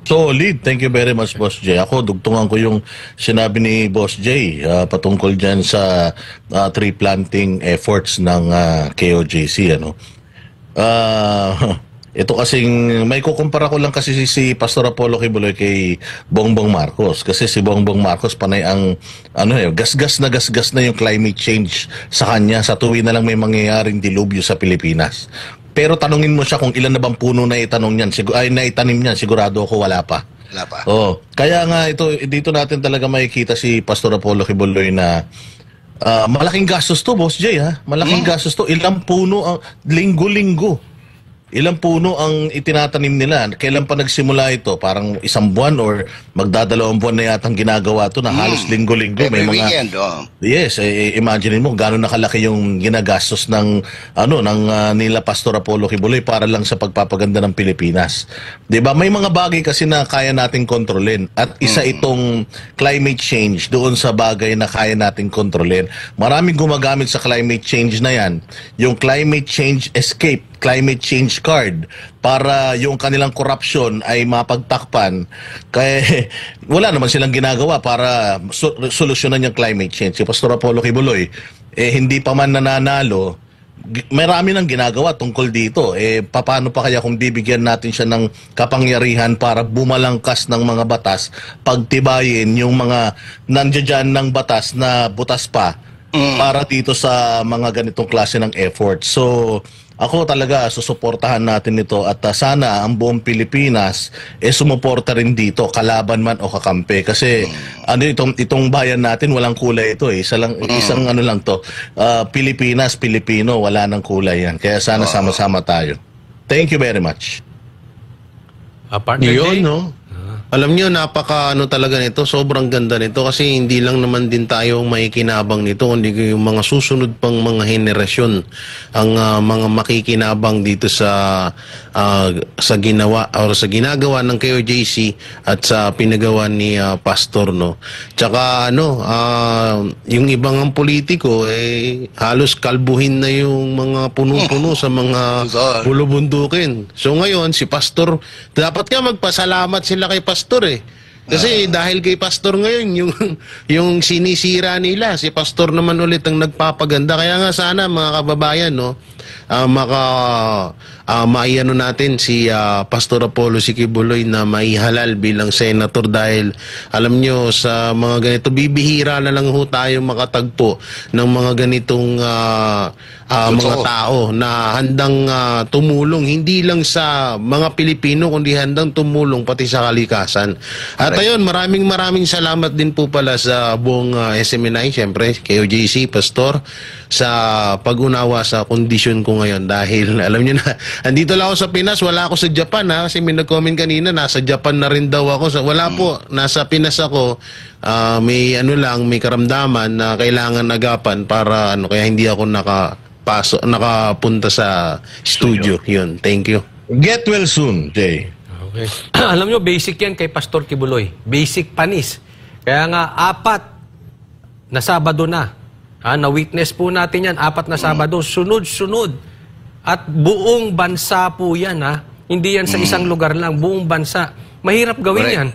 Solid. Thank you very much, Boss Jay. Ako, dugtungan ko yung sinabi ni Boss Jay patungkol dyan sa tree planting efforts ng KOJC. Ito kasing, may kukumpara ko lang kasi si Pastor Apollo Kibuloy kay Bongbong Marcos. Kasi si Bongbong Marcos panay ang, gasgas na yung climate change sa kanya sa tuwing na lang may mangyayaring dilubyo sa Pilipinas. Pero tanungin mo siya kung ilan na bang puno na itanim niyan, sigurado ako wala pa. Wala pa. Oh, kaya nga dito natin talaga makikita si Pastor Apollo Kibuloy na malaking gastos to, Boss Jay, ha? Malaking gastos to. Ilang puno ang linggo-linggo. Ilang puno ang itinatanim nila? Kailan pa nagsimula ito? Parang isang buwan or magdadalawang buwan na yatang ginagawa to na halos linggo-linggo. Every weekend, Yes, imagine mo gaano nakalaki yung ginagastos ng nila Pastor Apollo Kibuloy para lang sa pagpapaganda ng Pilipinas. 'Di ba? May mga bagay kasi na kaya nating kontrolin at isa itong climate change doon sa bagay na kaya nating kontrolin. Maraming gumagamit sa climate change na 'yan, yung climate change escape, climate change card para yung kanilang corruption ay mapagtakpan. Kaya wala naman silang ginagawa para solusyonan yung climate change. Si Pastor Apollo Kibuloy, hindi pa man nananalo, marami nang ginagawa tungkol dito. Paano pa kaya kung bibigyan natin siya ng kapangyarihan para bumalangkas ng mga batas, pagtibayin yung mga nandiyan ng batas na butas pa para dito sa mga ganitong klase ng effort. So, ako talaga susuportahan natin ito at sana ang buong Pilipinas sumuporta rin dito, kalaban man o kakampi. Kasi itong bayan natin walang kulay ito isang lang to. Pilipinas, Pilipino, wala nang kulay yan. Kaya sana sama-sama tayo. Thank you very much. Yun, no? Alam niyo, talaga nito, sobrang ganda nito kasi hindi lang naman din tayo makikinabang nito, kundi yung mga susunod pang mga henerasyon ang mga makikinabang dito sa ginawa or sa ginagawa ng KOJC at sa pinagawa ni Pastor, no. Tsaka yung ibang politiko halos kalbuhin na yung mga puno-puno sa mga bulubundukin. So ngayon si Pastor, dapat nga magpasalamat sila kay Pastor Kasi dahil kay Pastor ngayon, yung sinisira nila, si Pastor naman ulit ang nagpapaganda. Kaya nga sana mga kababayan, no, maiano natin si Pastor Apollo Kibuloy na maihalal bilang senator dahil alam nyo sa mga ganito, bibihira na lang ho tayo makatagpo ng mga ganitong mga tao na handang tumulong hindi lang sa mga Pilipino kundi handang tumulong pati sa kalikasan. At ayun, maraming salamat din po pala sa buong SMNI, syempre KOJC, Pastor, sa pag-unawa sa kondisyon ko ngayon dahil alam niyo na, andito lang ako sa Pinas, wala ako sa Japan, ha, kasi may nag-comment kanina nasa Japan na rin daw ako. Wala po, nasa Pinas ako. May may karamdaman na kailangan agapan para kaya hindi ako nakapunta sa studio. Yun, thank you. Get well soon, Jay. Okay. Alam nyo, basic yan kay Pastor Kibuloy. Basic panis. Kaya nga, 4 na Sabado na. Na-witness po natin yan, 4 na Sabado. Sunod-sunod. At buong bansa po yan, ha. Hindi yan sa isang lugar lang, buong bansa. Mahirap gawin yan.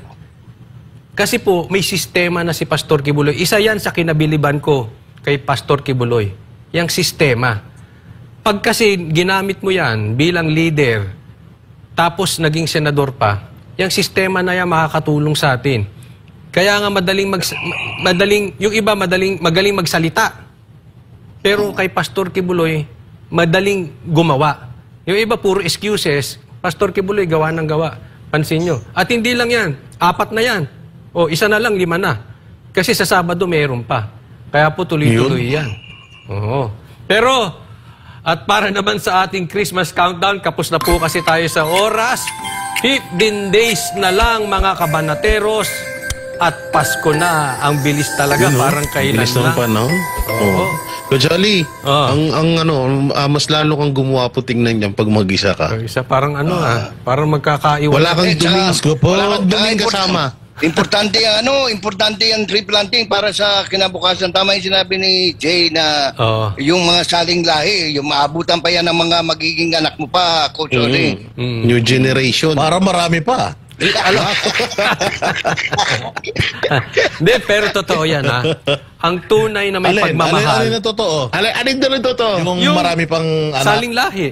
Kasi po, may sistema na si Pastor Kibuloy. Isa yan sa kinabiliban ko kay Pastor Kibuloy. Yang sistema. Pag kasi ginamit mo yan bilang leader, tapos naging senador pa, yung sistema na yan makakatulong sa atin. Kaya nga yung iba magaling magsalita. Pero kay Pastor Kibuloy, madaling gumawa. Yung iba puro excuses, Pastor Kibuloy gawa ng gawa. Pansin nyo. At hindi lang yan, 4 na yan. O, 1 na lang, 5 na. Kasi sa Sabado meron pa. Kaya po tuloy-tuloy yan. Oo. Pero, at para naman sa ating Christmas countdown, kapos na po kasi tayo sa oras. 15 days na lang mga kabanateros at Pasko na. Ang bilis talaga, parang kailan bilis na. Pa, no? Oo. Jolly, mas lalo kang gumuwapo tingnan niyan pag mag-isa ka. Isa parang parang magkakaiwan. Wala kang duming kasama. Importante ang tree planting para sa kinabukasan. Tama yung sinabi ni Jay na yung mga saling lahi, yung maabutan pa yan ng mga magiging anak mo pa, Coach Oli. New generation. Para marami pa. Hindi, pero totoo yan, ha. Ang tunay na may pagmamahal. Alin na totoo? Alin na totoo? Yung marami pang anak. Saling lahi.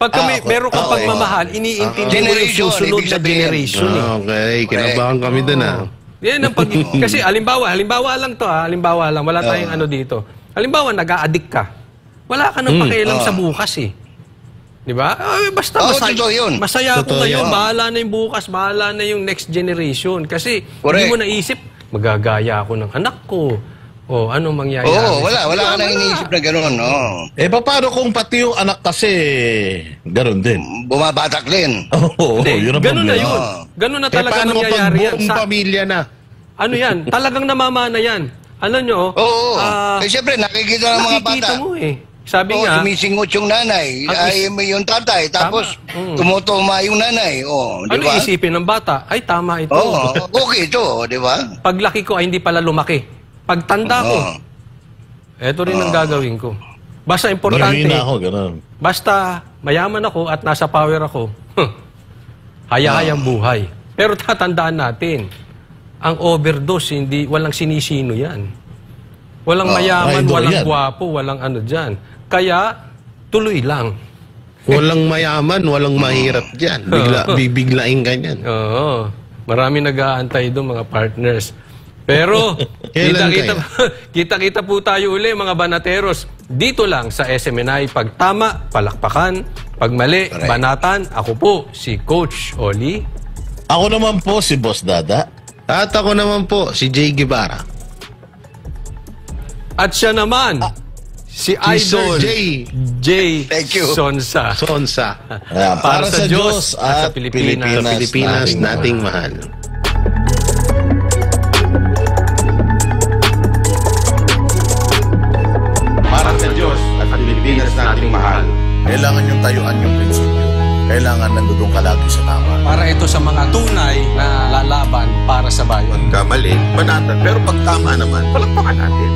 Pagka meron kang pagmamahal, iniintindi mo yung susunod na generation. Okay, kinabahan kami dun Yan ang kasi halimbawa lang to halimbawa lang, wala tayong ano dito. Halimbawa, nag-a-addict ka. Wala ka nang pakialam sa bukas Di ba? Basta masaya ako ngayon, bahala na yung bukas, bahala na yung next generation. Kasi hindi mo naisip, magagaya ako ng anak ko. O ano mangyayari? Wala ka nang iniisip na gano'n, paano kung pati yung anak kasi gano'n din? Bumabatak din. Yun ang gano'n na yun. Gano'n na talaga mangyayari yan. Paano pamilya na? Ano yan? Talagang namamana yan. Alam nyo? Siyempre, nakikita ng mga bata. Nakikita mo Sabi nga, sumisingot yung nanay, ay yung tatay, tapos tumutuma yung nanay. Ano isipin ng bata? Ay, tama ito. Okay ito, di ba? Paglaki ko ay hindi pala lumaki. Pagtanda ko, eto rin ang gagawin ko. Basta importante, basta mayaman ako at nasa power ako, hayahayang buhay. Pero tatandaan natin, ang overdose, walang sinisino yan. Walang mayaman, walang gwapo, walang ano dyan. Kaya, tuloy lang. Walang mayaman, walang mahirap dyan. Bibiglain ka yan. Marami nag-aantay doon, mga partners. Pero, kita-kita po tayo uli, mga banateros. Dito lang sa SMNI, pag tama, palakpakan. Pag mali, banatan. Ako po, si Coach Oli. Ako naman po, si Boss Dada. At ako naman po, si Jay Guevara. At siya naman, si Idol Jay Sonsa. Para sa Diyos at sa Pilipinas nating mahal. Para sa Diyos at sa Pilipinas nating mahal. Kailangan yung tayuan yung prinsipyo. Kailangan nandudong ka lagi sa tama. Para ito sa mga tunay na lalaban para sa bayan. Pagkamali, banatan. Pero pag tama naman, palakpakan natin.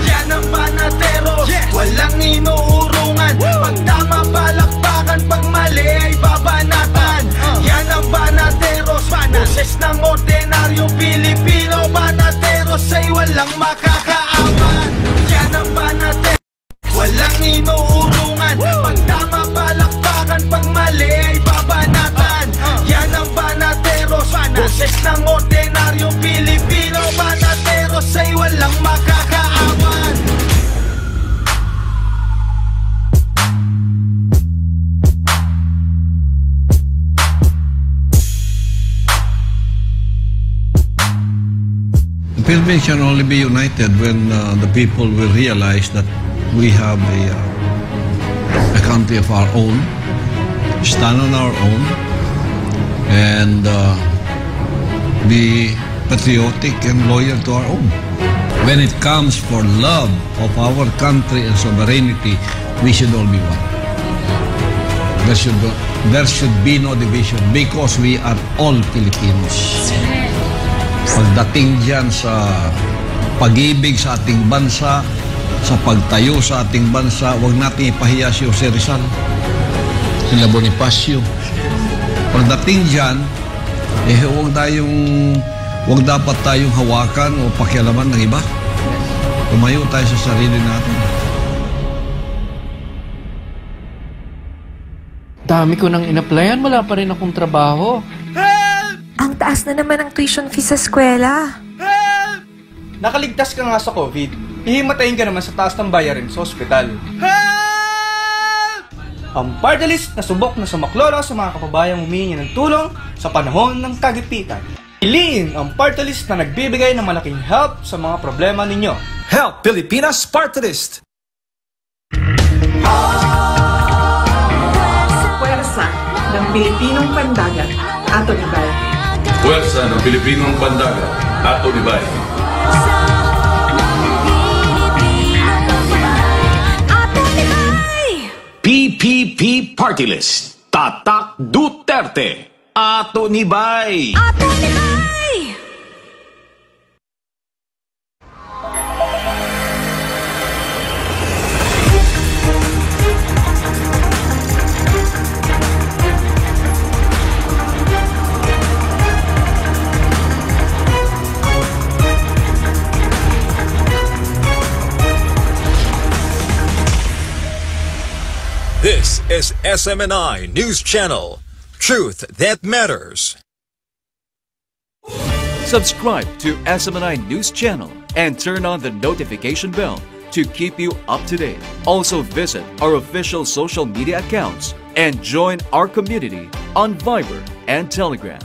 Yan ang banateros, walang inuurungan. Pag tama, palakpakan. Pag mali, ay babanatan. Yan ang banateros, boses ng ordinaryong Pilipino. Banateros ay walang makakaawan. Yan ang banateros, walang inuurungan. Pag tama, palakpakan. Pag mali, ay babanatan. Yan ang banateros, boses ng ordinaryong Pilipino. Banateros ay walang makakaawan. The Philippines can only be united when the people will realize that we have a country of our own, stand on our own, and be patriotic and loyal to our own. When it comes for love of our country and sovereignty, we should all be one. There should be no division because we are all Filipinos. Pagdating dyan sa pag-ibig sa ating bansa, sa pagtayo sa ating bansa, huwag natin ipahiya si Jose Rizal, sila Bonifacio. Pagdating dyan, huwag dapat tayong hawakan o pakialaman ng iba. Tumayo tayo sa sarili natin. Dami ko nang in-applyan, wala pa rin akong trabaho. Ang taas na naman ang tuition fee sa eskwela. Nakaligtas ka nga sa COVID, ihimatayin ka naman sa taas ng bayarin sa ospital. Ang party list na subok na sumaklolo sa mga kababayang humihingi ng tulong sa panahon ng kagipitan. Piliin ang party list na nagbibigay ng malaking help sa mga problema ninyo. Help Pilipinas Party List! Puwersa ng Pilipinong Pandagat, Ato Nibay. Puwersa ng Pilipinong Pandagat, Ato Nibay. PPP Party List. Tatak Duterte. Ato Nibay. Ato Nibay! This is SMNI News Channel. Truth that matters. Subscribe to SMNI News Channel and turn on the notification bell to keep you up to date. Also visit our official social media accounts and join our community on Viber and Telegram.